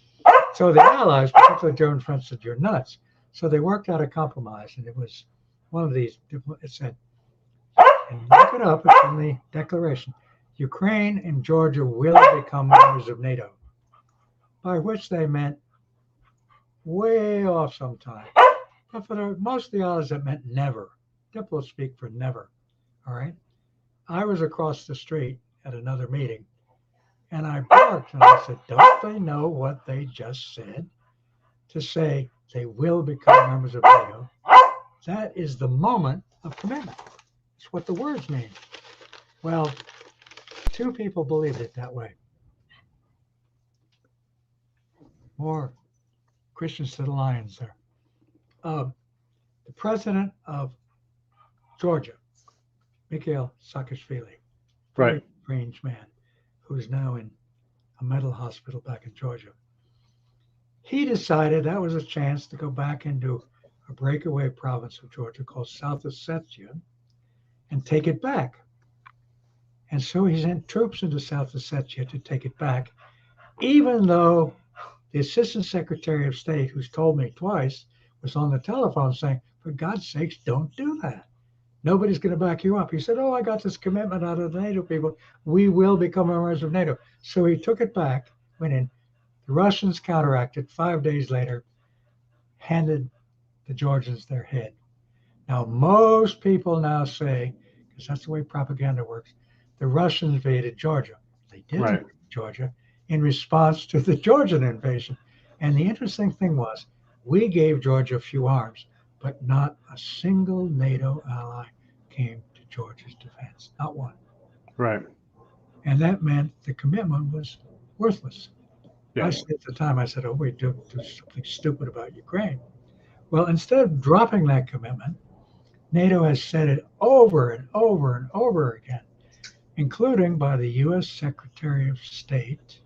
So the Allies, particularly German friends, said you're nuts. So they worked out a compromise, and it was one of these. It said, and look it up. It's in the Declaration. Ukraine and Georgia will become members of NATO, by which they meant way off sometime. But for most of the Allies, that meant never. Diplomats speak for never. All right. I was across the street at another meeting, and I barked and I said, don't they know what they just said? To say they will become members of NATO. That is the moment of commitment. It's what the words mean. Well, two people believed it that way. More Christians to the lions there. The president of Georgia, Mikhail Saakashvili, very strange man, who's now in a mental hospital back in Georgia. He decided that was a chance to go back into a breakaway province of Georgia called South Ossetia and take it back. And so he sent troops into South Ossetia to take it back, even though the Assistant Secretary of State, who's told me twice, was on the telephone saying, for God's sakes, don't do that. Nobody's going to back you up. He said, oh, I got this commitment out of the NATO people. We will become members of NATO. So he took it back, went in. The Russians counteracted 5 days later, handed the Georgians their head. Now, most people now say, because that's the way propaganda works, the Russians invaded Georgia. They did invade Georgia in response to the Georgian invasion. And the interesting thing was, we gave Georgia a few arms, but not a single NATO ally came to Georgia's defense. Not one. Right. And that meant the commitment was worthless. Yeah. I said at the time, I said, oh, we do something stupid about Ukraine. Well, instead of dropping that commitment, NATO has said it over and over and over again, including by the US Secretary of State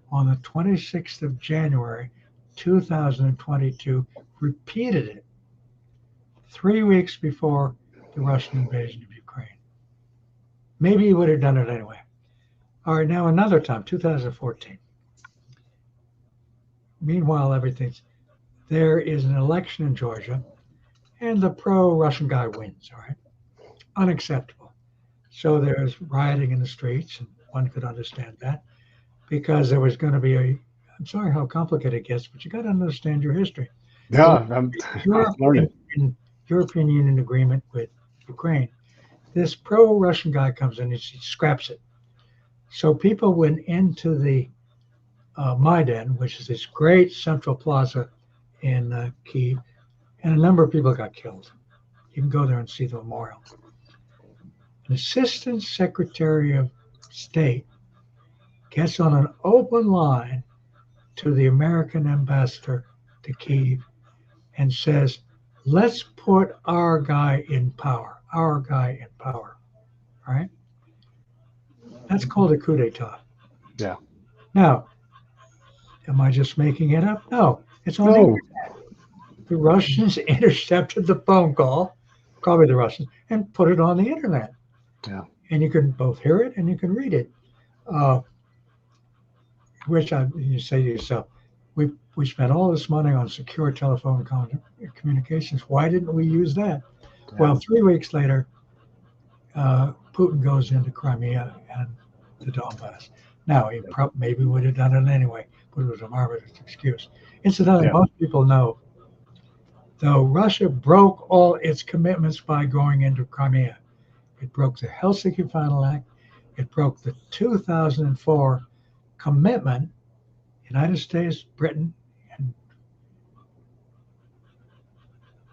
on the 26th of January, 2022, repeated it 3 weeks before the Russian invasion of Ukraine. Maybe he would have done it anyway. All right, now another time, 2014. Meanwhile, there is an election in Georgia, and the pro-Russian guy wins, all right? Unacceptable. So there's rioting in the streets, and one could understand that, because there was going to be I'm sorry how complicated it gets, but you got to understand your history. Yeah, I'm learning. In European Union agreement with Ukraine, this pro-Russian guy comes in and he scraps it. So people went into the Maidan, which is this great central plaza in Kyiv, and a number of people got killed. You can go there and see the memorial. An assistant secretary of state gets on an open line to the American ambassador to Kyiv and says, let's put our guy in power, our guy in power, right? That's called a coup d'etat. Yeah. Now, am I just making it up? No, it's on the No. internet. The Russians intercepted the phone call, probably the Russians, and put it on the internet. Yeah. And you can both hear it and you can read it. You say to yourself, we spent all this money on secure telephone communications. Why didn't we use that? Yeah. Well, 3 weeks later, Putin goes into Crimea and the Donbass. Now, he maybe would have done it anyway, but it was a marvelous excuse. Incidentally, most people know, though Russia broke all its commitments by going into Crimea. It broke the Helsinki Final Act. It broke the 2004 commitment, United States, Britain,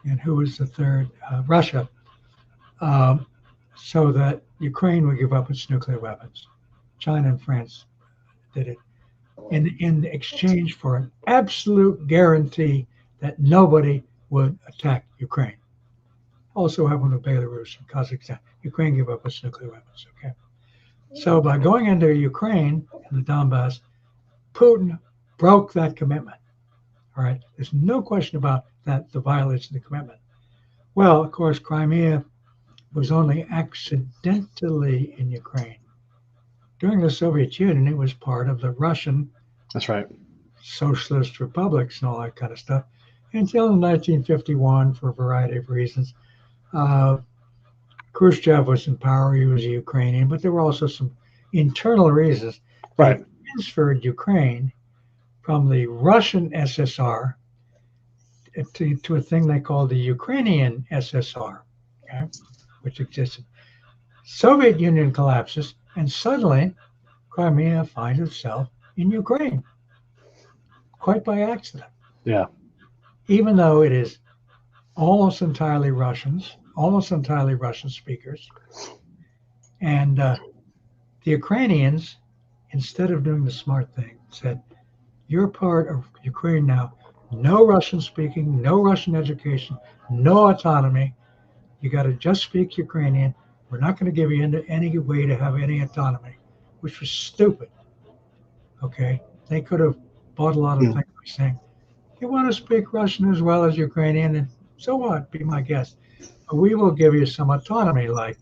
and who was the third? Russia, so that Ukraine would give up its nuclear weapons. China and France did it in exchange for an absolute guarantee that nobody would attack Ukraine. Also happened with Belarus and Kazakhstan. Ukraine gave up its nuclear weapons, okay? So by going into Ukraine and the Donbass, Putin broke that commitment, all right? There's no question about that, the violation of the commitment. Well, of course, Crimea was only accidentally in Ukraine. During the Soviet Union, it was part of the Russian That's right. socialist republics and all that kind of stuff until 1951 for a variety of reasons. Khrushchev was in power, he was a Ukrainian, but there were also some internal reasons. Right. They transferred Ukraine from the Russian SSR to a thing they called the Ukrainian SSR, okay, which existed. Soviet Union collapses, and suddenly Crimea finds itself in Ukraine, quite by accident. Yeah. Even though it is almost entirely Russian speakers. And the Ukrainians, instead of doing the smart thing, said, you're part of Ukraine now. No Russian speaking, no Russian education, no autonomy. You got to just speak Ukrainian. We're not going to give you any way to have any autonomy, which was stupid. Okay? They could have bought a lot of things by saying, you want to speak Russian as well as Ukrainian, and so what? Be my guest. But we will give you some autonomy like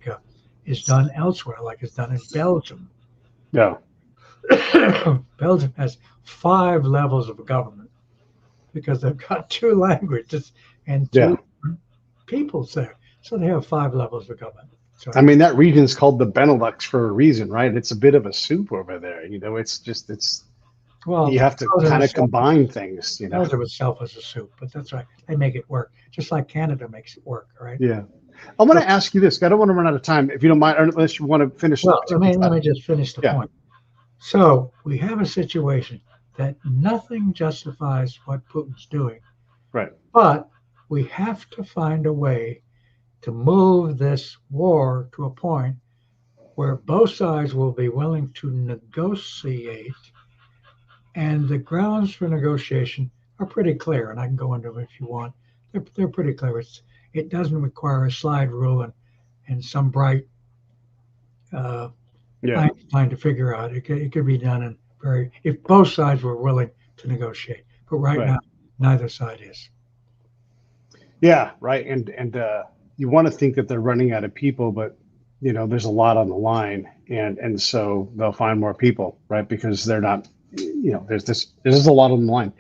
is done elsewhere, like is done in Belgium. Yeah. Belgium has 5 levels of government because they've got 2 languages and 2 peoples there. So they have 5 levels of government. So, I mean, that region is called the Benelux for a reason, right? It's a bit of a soup over there. well, you have to kind of combine things, Belgium itself is a soup, but that's right. They make it work, just like Canada makes it work, right? Yeah. I want to ask you this. I don't want to run out of time, if you don't mind, unless you want to finish. Well, let me just finish the point. So we have a situation that nothing justifies what Putin's doing. Right. But we have to find a way to move this war to a point where both sides will be willing to negotiate, and the grounds for negotiation are pretty clear, and I can go into them if you want. They're pretty clear. It doesn't require a slide rule and some bright Einstein to figure out. It could be done if both sides were willing to negotiate. But right now, neither side is. Yeah, right. And you want to think that they're running out of people, but there's a lot on the line, and so they'll find more people, right? Because they're not, there's a lot on the line.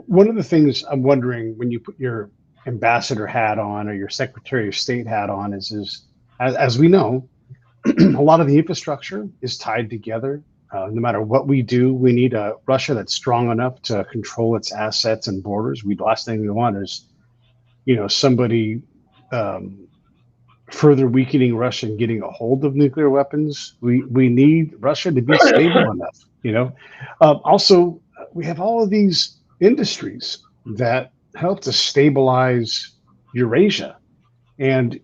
One of the things I'm wondering when you put your ambassador hat on or your secretary of state hat on is as we know, a lot of the infrastructure is tied together. No matter what we do, we need a Russia that's strong enough to control its assets and borders. The last thing we want is, somebody further weakening Russia and getting a hold of nuclear weapons. We need Russia to be stable enough. Also, we have all of these industries that help to stabilize Eurasia. And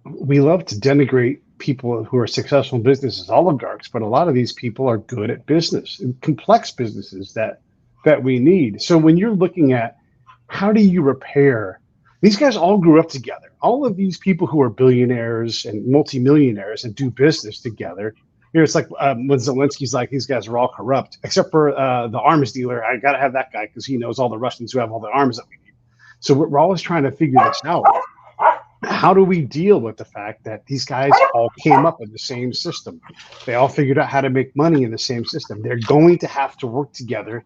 we love to denigrate people who are successful in business as oligarchs, but a lot of these people are good at business and complex businesses that we need. So when you're looking at how do you repair, these guys all grew up together. All of these people who are billionaires and multimillionaires and do business together. You know, it's like when Zelensky's like, these guys are all corrupt, except for the arms dealer. I got to have that guy because he knows all the Russians who have all the arms that we need. So we're always trying to figure this out. How do we deal with the fact that these guys all came up in the same system? They all figured out how to make money in the same system. They're going to have to work together,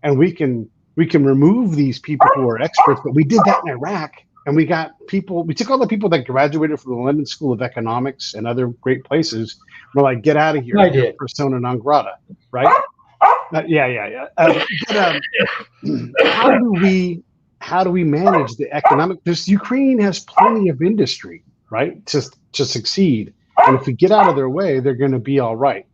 and we can remove these people who are experts. But we did that in Iraq, and we got people. We took all the people that graduated from the London School of Economics and other great places. We're like, get out of here, I did. persona non grata, right? Yeah. How do we manage the economic? Because Ukraine has plenty of industry, right, to succeed. And if we get out of their way, they're going to be all right.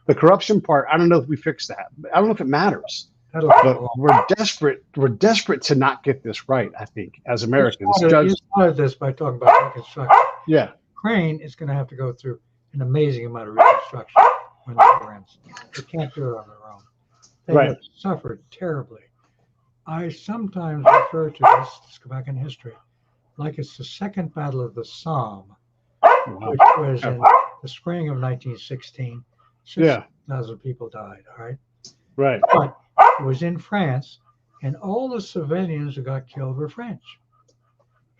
The corruption part, I don't know if we fix that. I don't know if it matters. But we're desperate. We're desperate to not get this right, I think, as Americans. You started this by talking about reconstruction. Yeah. Ukraine is going to have to go through an amazing amount of reconstruction when the war ends. They can't do it on their own. They have suffered terribly. I sometimes refer to this, let's go back in history, like it's the second battle of the Somme, which was in the spring of 1916. 6,000 people died, all right? Right. But it was in France, and all the civilians who got killed were French.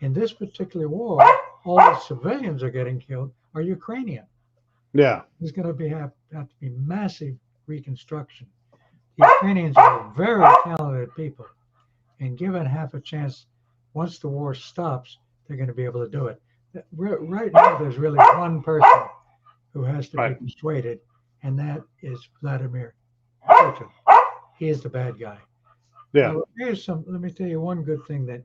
In this particular war, all the civilians are getting killed are Ukrainian. Yeah. There's going to have to be massive reconstruction. The Ukrainians are very talented people. And given half a chance, once the war stops, they're going to be able to do it. Right now, there's really one person who has to be persuaded, and that is Vladimir Putin. He is the bad guy. Yeah. Now, let me tell you one good thing that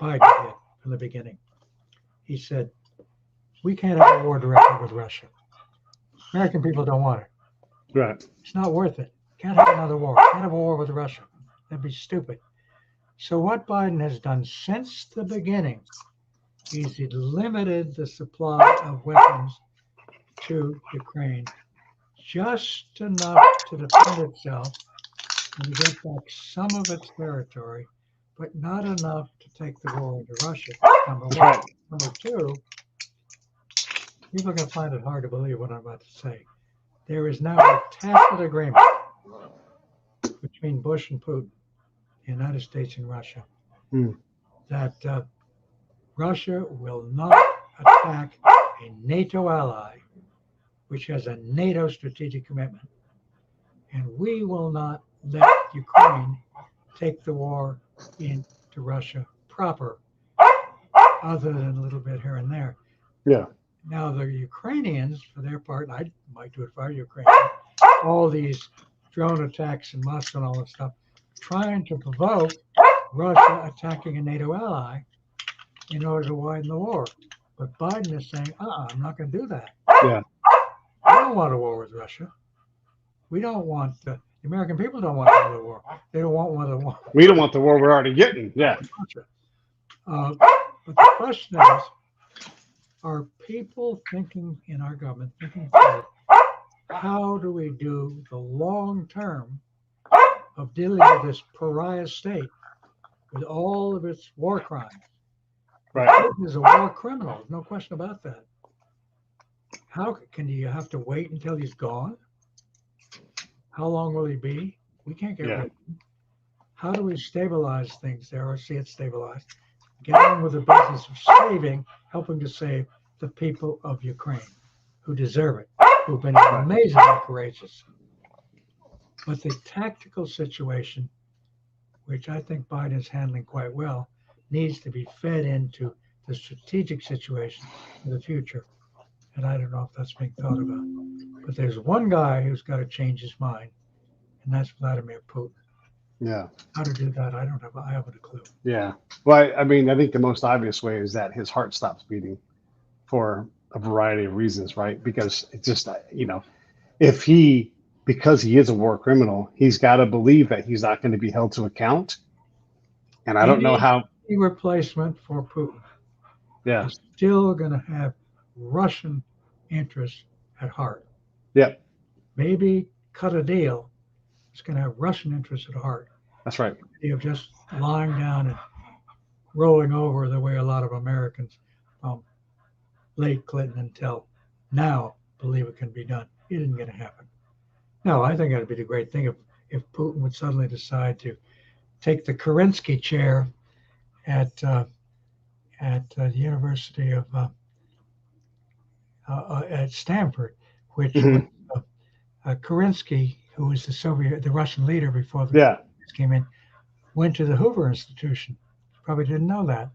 Biden did from the beginning. He said, we can't have a war directly with Russia. American people don't want it. Right. It's not worth it. Can't have another war. Can't have a war with Russia. That'd be stupid. So what Biden has done since the beginning is he limited the supply of weapons to Ukraine just enough to defend itself and get back some of its territory, but not enough to take the war into Russia, number one. Right. Number two, people are going to find it hard to believe what I'm about to say. There is now a tacit agreement between Bush and Putin, the United States and Russia, that Russia will not attack a NATO ally, which has a NATO strategic commitment, and we will not let Ukraine take the war into Russia proper, other than a little bit here and there. Yeah. Now the Ukrainians, for their part, and I might do it for Ukraine, all these drone attacks in Moscow and all that stuff, trying to provoke Russia attacking a NATO ally in order to widen the war. But Biden is saying, I'm not going to do that. Yeah. I don't want a war with Russia. We don't want, the American people don't want another war. They don't want one of the war. We don't want the war we're already getting. Yeah. But the question is, are people thinking in our government, thinking forward, how do we do the long term of dealing with this pariah state with all of its war crimes? Right. Putin is a war criminal, no question about that. How can you have to wait until he's gone? How long will he be? We can't get rid of him. How do we stabilize things there or see it stabilized? Get on with the business of saving, helping to save the people of Ukraine who deserve it, who've been amazingly courageous. But the tactical situation, which I think Biden is handling quite well, needs to be fed into the strategic situation for the future. And I don't know if that's being thought about. But there's one guy who's got to change his mind, and that's Vladimir Putin. Yeah. How to do that, I haven't a clue. Yeah. Well, I mean, I think the most obvious way is that his heart stops beating for a variety of reasons, right? Because it's just, if he because he is a war criminal, he's got to believe that he's not going to be held to account. And I don't know how. Any replacement for Putin Yeah. is still going to have Russian interests at heart. Yep. Maybe cut a deal. It's going to have Russian interests at heart. That's right. Of just lying down and rolling over the way a lot of Americans from late Clinton until now believe it can be done. It isn't going to happen. No, I think that'd be the great thing if Putin would suddenly decide to take the Kerensky chair at the University of at Stanford, which Kerensky, who was the Russian leader before the Soviets came in, went to the Hoover Institution. Probably didn't know that.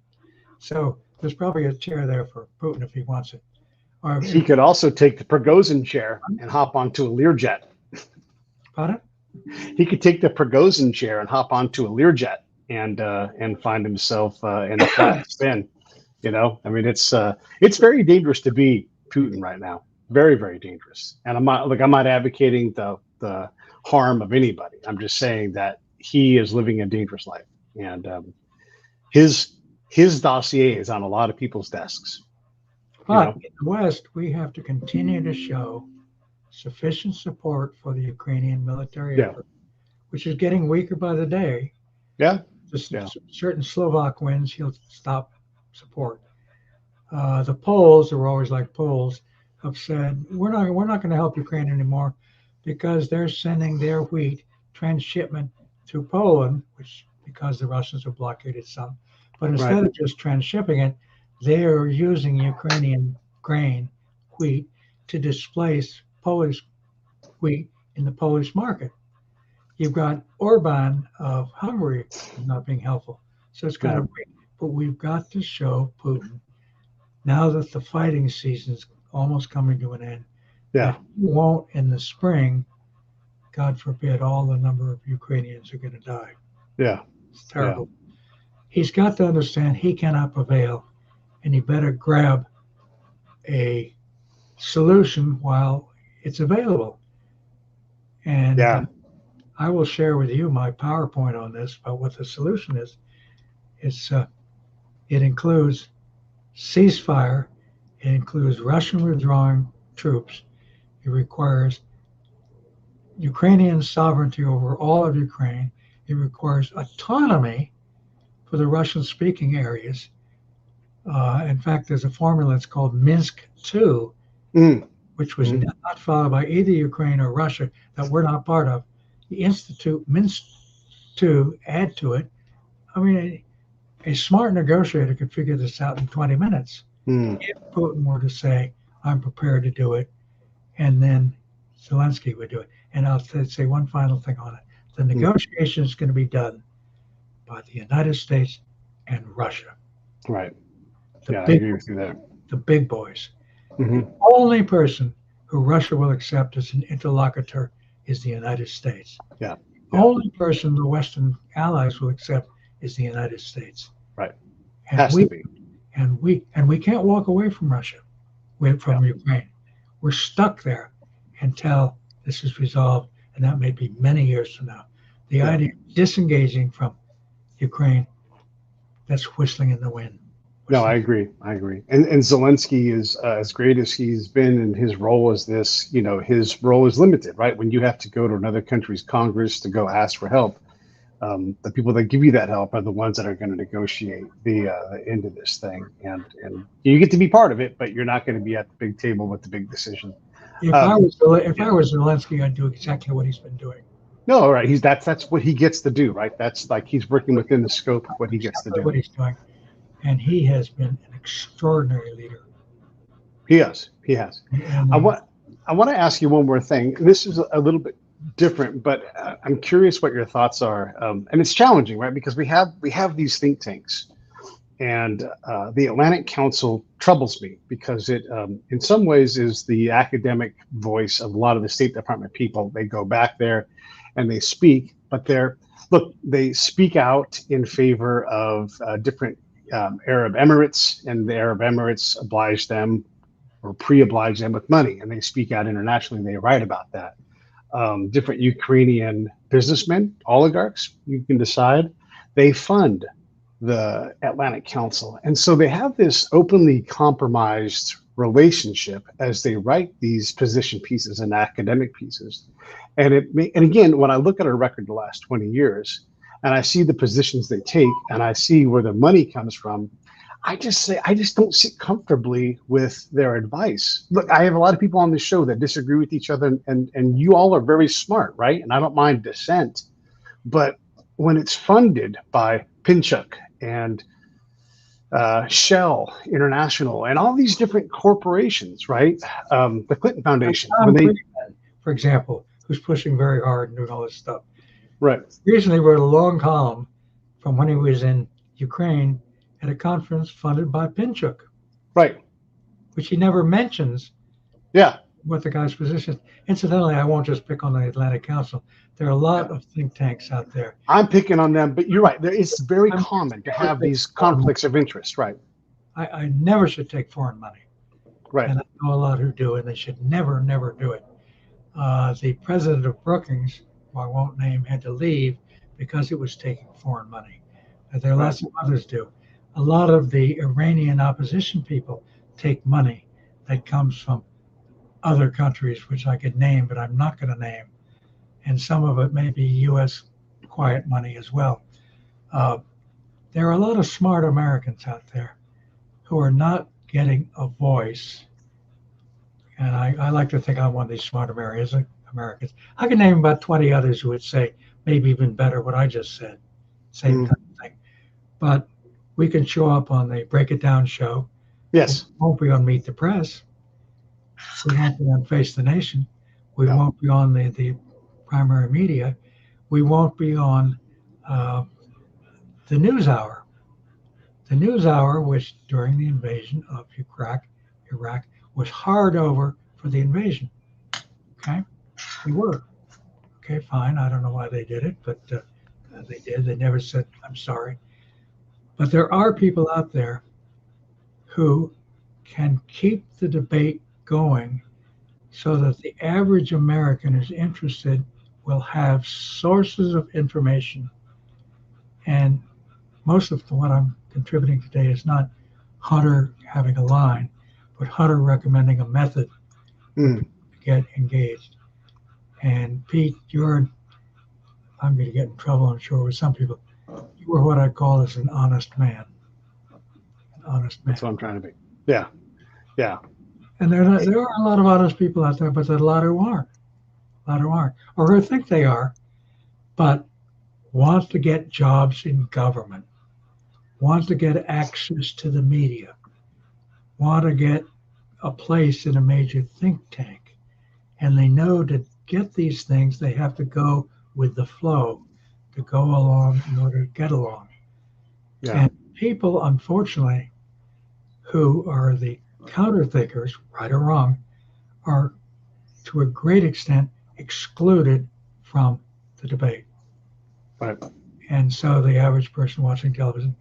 So there's probably a chair there for Putin if he wants it. Or he could also take the Prigozhin chair and hop onto a Learjet. Pardon? He could take the Prigozhin chair and hop onto a Learjet and find himself in a flat spin. You know, I mean, it's very dangerous to be Putin right now. Very, very dangerous. And I'm not advocating the harm of anybody. I'm just saying that he is living a dangerous life, and his dossier is on a lot of people's desks. But in the West, we have to continue to show sufficient support for the Ukrainian military effort, which is getting weaker by the day. Yeah. Certain Slovak wins, he'll stop support. The Poles, who are always like Poles, have said we're not going to help Ukraine anymore because they're sending their wheat transshipment through Poland, which because the Russians have blockaded some. But instead of just transshipping it, they are using Ukrainian grain, wheat, to displace Polish wheat in the Polish market. You've got Orban of Hungary not being helpful. So it's kind of weak. But we've got to show Putin, now that the fighting season's almost coming to an end, that he won't in the spring, God forbid, all the number of Ukrainians are going to die. Yeah. It's terrible. Yeah. He's got to understand he cannot prevail, and he better grab a solution while it's available. And I will share with you my PowerPoint on this about what the solution is. It includes ceasefire. It includes Russian withdrawing troops. It requires Ukrainian sovereignty over all of Ukraine. It requires autonomy for the Russian-speaking areas. In fact, there's a formula that's called Minsk II, which was not followed by either Ukraine or Russia that we're not part of. The Institute Minsk II, add to it. I mean, a smart negotiator could figure this out in 20 minutes. If Putin were to say, I'm prepared to do it, and then Zelensky would do it. And I'll say one final thing on it. The negotiation is going to be done by the United States and Russia. Right. I agree with you there. The big boys. The only person who Russia will accept as an interlocutor is the United States. The only person the Western allies will accept is the United States. Right. And Has to be. And we can't walk away from Russia, from Ukraine. We're stuck there until this is resolved, and that may be many years from now. The idea of disengaging from Ukraine, that's whistling in the wind. No, I agree. And Zelensky is as great as he's been in his role as this, his role is limited, right? When you have to go to another country's Congress to go ask for help, the people that give you that help are the ones that are going to negotiate the end of this thing. And you get to be part of it, but you're not going to be at the big table with the big decision. If I was Zelensky, I'd do exactly what he's been doing. No, right. That's what he gets to do, right? That's like he's working within the scope of what he gets to do. What he's doing. And he has been an extraordinary leader. He has. And, I want to ask you one more thing. This is a little bit different, but I'm curious what your thoughts are. And it's challenging, right? Because we have these think tanks, and the Atlantic Council troubles me because it, in some ways, is the academic voice of a lot of the State Department people. They go back there and they speak, but they speak out in favor of different Arab Emirates, and the Arab Emirates oblige them or pre-oblige them with money, and they speak out internationally. They write about that. different Ukrainian businessmen, oligarchs, you can decide, they fund the Atlantic Council. And so they have this openly compromised relationship as they write these position pieces and academic pieces. And again, when I look at our record the last 20 years, and I see the positions they take, and I see where the money comes from, I just don't sit comfortably with their advice. Look, I have a lot of people on this show that disagree with each other, and you all are very smart, right? And I don't mind dissent. But when it's funded by Pinchk and Shell International and all these different corporations, right? The Clinton Foundation, for example, who's pushing very hard and doing all this stuff. Right. Recently wrote a long column from when he was in Ukraine at a conference funded by Pinchk. Right. Which he never mentions. Yeah. What the guy's position is. Incidentally, I won't just pick on the Atlantic Council. There are a lot of think tanks out there. I'm picking on them, but you're right. It's very common to have these conflicts of interest, right? I never should take foreign money. Right. And I know a lot who do, and they should never, never do it. The president of Brookings, who I won't name, had to leave because it was taking foreign money. And there are lots of others do. A lot of the Iranian opposition people take money that comes from other countries, which I could name, but I'm not going to name. And some of it may be U.S. quiet money as well. There are a lot of smart Americans out there who are not getting a voice. And I like to think I'm one of these smart Americans. I can name about 20 others who would say maybe even better what I just said. Same kind of thing. But we can show up on the Break It Down show. Yes. We won't be on Meet the Press. We won't be on Face the Nation. We won't be on the primary media. We won't be on the News Hour. The News Hour, which during the invasion of Iraq was hard over for the invasion. Okay? We were. Okay, fine. I don't know why they did it, but they did. They never said, I'm sorry. But there are people out there who can keep the debate going so that the average American who's interested will have sources of information. And most of what I'm contributing today is not Hunter having a line, but Hunter recommending a method to get engaged. And Pete, I'm going to get in trouble, I'm sure, with some people. You were what I call as an honest man. An honest man. That's what I'm trying to be. Yeah. Yeah. And there are a lot of honest people out there, but there are a lot who aren't. Or who think they are, but want to get jobs in government, want to get access to the media, want to get a place in a major think tank. And they know to get these things, they have to go with the flow, to go along in order to get along. Yeah. And people, unfortunately, who are the counter thinkers, right or wrong, are to a great extent excluded from the debate. Right. And so the average person watching television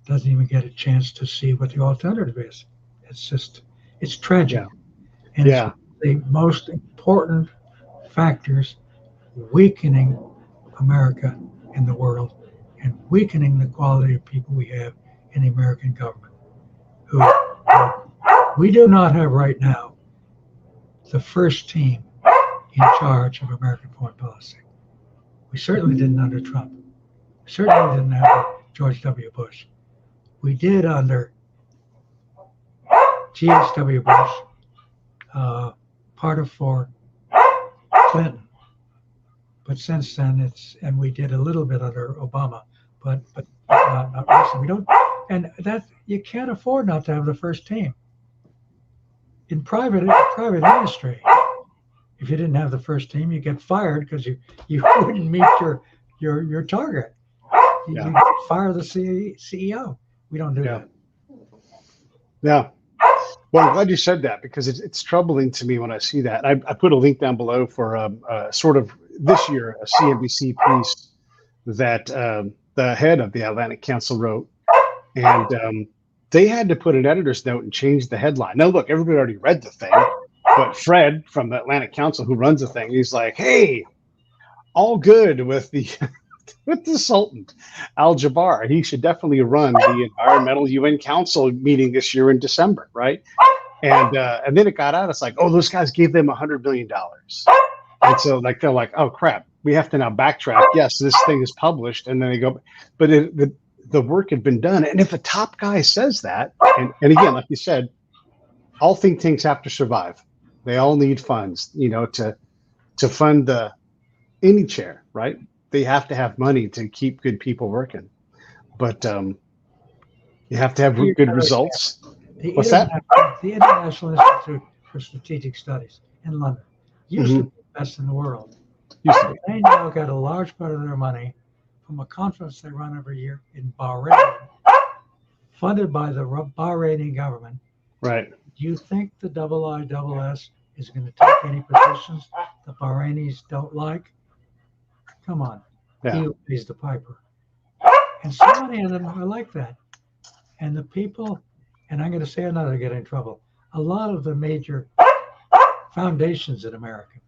doesn't even get a chance to see what the alternative is. It's tragic. Yeah. And it's the most important factors weakening America in the world and weakening the quality of people we have in the American government, who we do not have right now the first team in charge of American foreign policy. We certainly didn't under Trump. We certainly didn't have George W. Bush. We did under G.H.W. Bush, part of for Clinton. But since then, and we did a little bit under Obama, but not recently. We don't, and that you can't afford not to have the first team. In private industry, if you didn't have the first team, you get fired because you wouldn't meet your target. You fire the CEO. We don't do that. Yeah. Well, I'm glad you said that, because it's troubling to me when I see that. I put a link down below for sort of this year, a CNBC piece that the head of the Atlantic Council wrote, and they had to put an editor's note and change the headline. Now, look, everybody already read the thing, But Fred from the Atlantic Council, who runs the thing, he's like, hey, all good with the with the Sultan Al Jabbar. He should definitely run the Environmental UN Council meeting this year in December, right? And then it got out. It's like, oh, those guys gave them $100 million, and so like they're like, oh crap, we have to now backtrack. Yes, this thing is published, and then they go, but the work had been done. And if a top guy says that, and again, like you said, all think tanks have to survive. They all need funds, to fund any chair, right? They have to have money to keep good people working, but you have to have good results. What's that? The International Institute for Strategic Studies in London used to be the best in the world. They now got a large part of their money from a conference they run every year in Bahrain, funded by the Bahraini government. Right. Do you think the IISS is going to take any positions the Bahrainis don't like? Come on. Yeah. He pays the piper. And so many of them are like that. And the people, and I'm going to say another to get in trouble, a lot of the major foundations in America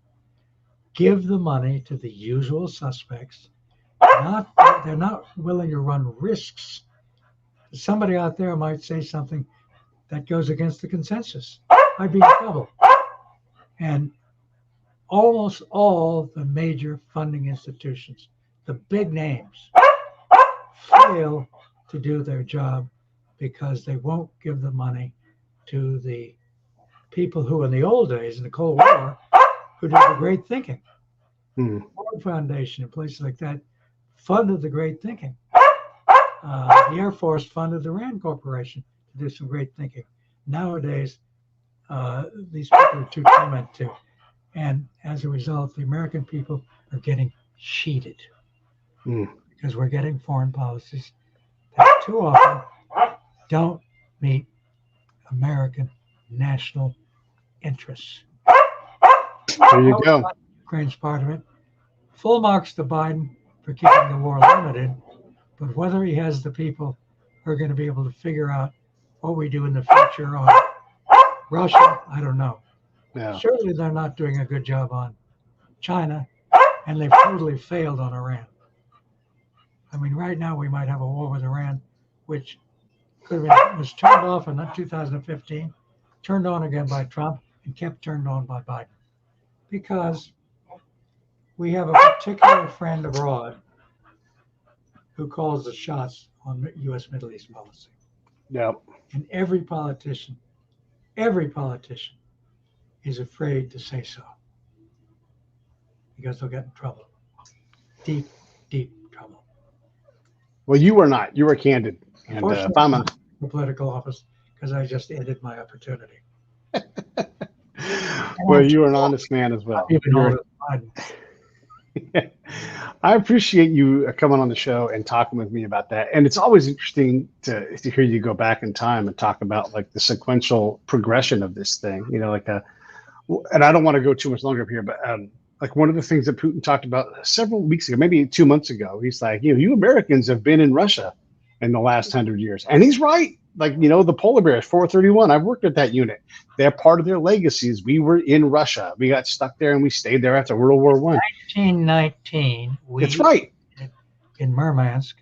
give the money to the usual suspects. They're not willing to run risks. Somebody out there might say something that goes against the consensus. I'd be in trouble. And almost all the major funding institutions, the big names, fail to do their job because they won't give the money to the people who in the old days, in the Cold War, who did the great thinking. The Ford Foundation and places like that funded the great thinking. The Air Force funded the Rand Corporation to do some great thinking. Nowadays, these people are too timid to. And as a result, the American people are getting cheated because we're getting foreign policies that too often don't meet American national interests. There you go. Ukraine's part of it. Full marks to Biden for keeping the war limited, but whether he has the people who are going to be able to figure out what we do in the future on Russia, I don't know. Yeah. Certainly they're not doing a good job on China, and they've totally failed on Iran. I mean, right now we might have a war with Iran, which was turned off in 2015, turned on again by Trump, and kept turned on by Biden. Because we have a particular friend abroad who calls the shots on U.S. Middle East policy. Yeah. And every politician is afraid to say so because they'll get in trouble. Deep, deep trouble. Well, you were not. You were candid. And if I'm a political office, because I just ended my opportunity. Well, you are an honest man as well. I appreciate you coming on the show and talking with me about that. And it's always interesting to hear you go back in time and talk about like the sequential progression of this thing, and I don't want to go too much longer up here, but like one of the things that Putin talked about several weeks ago, maybe 2 months ago, he's like, you Americans have been in Russia in the last 100 years. And he's right. Like, the polar bears, 431, I've worked at that unit. They're part of their legacies. We were in Russia. We got stuck there and we stayed there after World War I. 1919, that's right. In Murmansk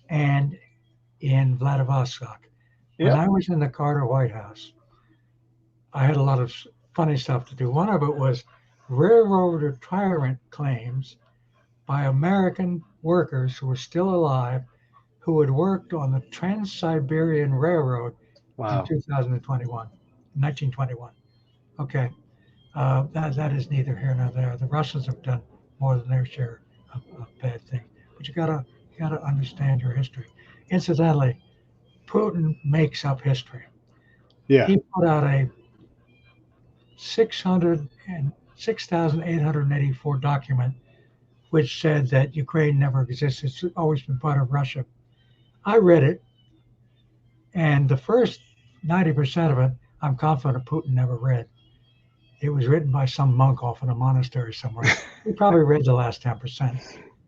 and in Vladivostok. When I was in the Carter White House, I had a lot of funny stuff to do. One of it was railroad retirement claims by American workers who were still alive who had worked on the Trans-Siberian Railroad in 1921. Okay, that is neither here nor there. The Russians have done more than their share of bad things, but you gotta understand your history. Incidentally, Putin makes up history. Yeah, he put out a 6,884 document which said that Ukraine never existed. It's always been part of Russia. I read it, and the first 90% of it, I'm confident Putin never read. It was written by some monk off in a monastery somewhere. He probably read the last 10%,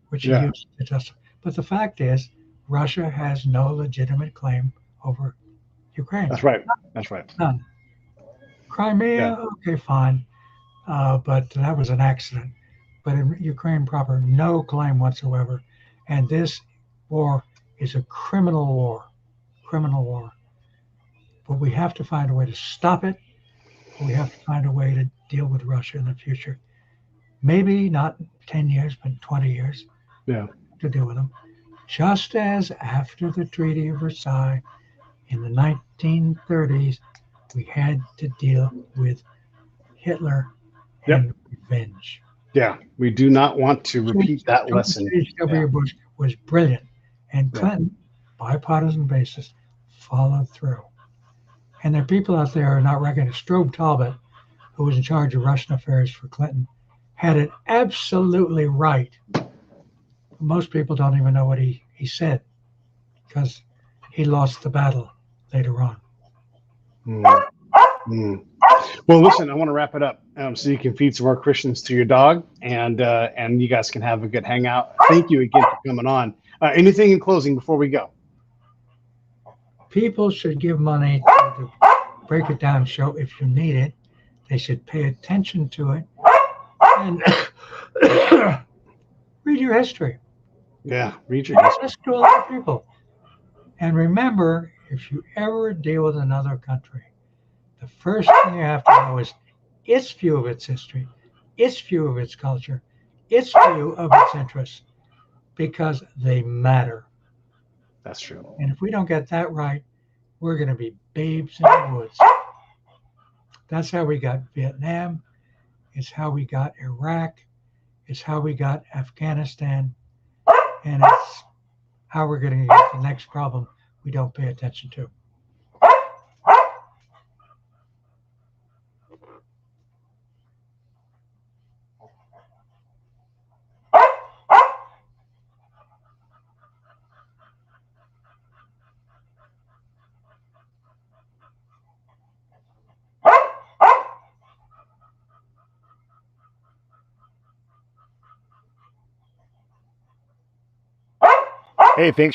which he used to justify. But the fact is, Russia has no legitimate claim over Ukraine. That's right. That's right. None. Crimea, okay, fine. But that was an accident. But in Ukraine proper, no claim whatsoever. And this war is a criminal war. Criminal war. But we have to find a way to stop it. We have to find a way to deal with Russia in the future. Maybe not 10 years, but 20 years to deal with them. Just as after the Treaty of Versailles in the 1930s, we had to deal with Hitler and revenge. Yeah, we do not want to repeat that lesson. H.W. Bush was brilliant, and Clinton, bipartisan basis, followed through. And there are people out there who are not recognized. Strobe Talbot, who was in charge of Russian affairs for Clinton, had it absolutely right. Most people don't even know what he said because he lost the battle later on. Well, listen, I want to wrap it up so you can feed some more Christians to your dog, and you guys can have a good hangout. Thank you again for coming on. Anything in closing before we go? People should give money to the Break It Down show if you need it. They should pay attention to it and read your history. Yeah, read your history. Listen to a lot of people. And remember, if you ever deal with another country, the first thing you have to know is its view of its history, its view of its culture, its view of its interests, because they matter. That's true. And if we don't get that right, we're going to be babes in the woods. That's how we got Vietnam. It's how we got Iraq. It's how we got Afghanistan. And it's how we're going to get the next problem we don't pay attention to. Hey, thanks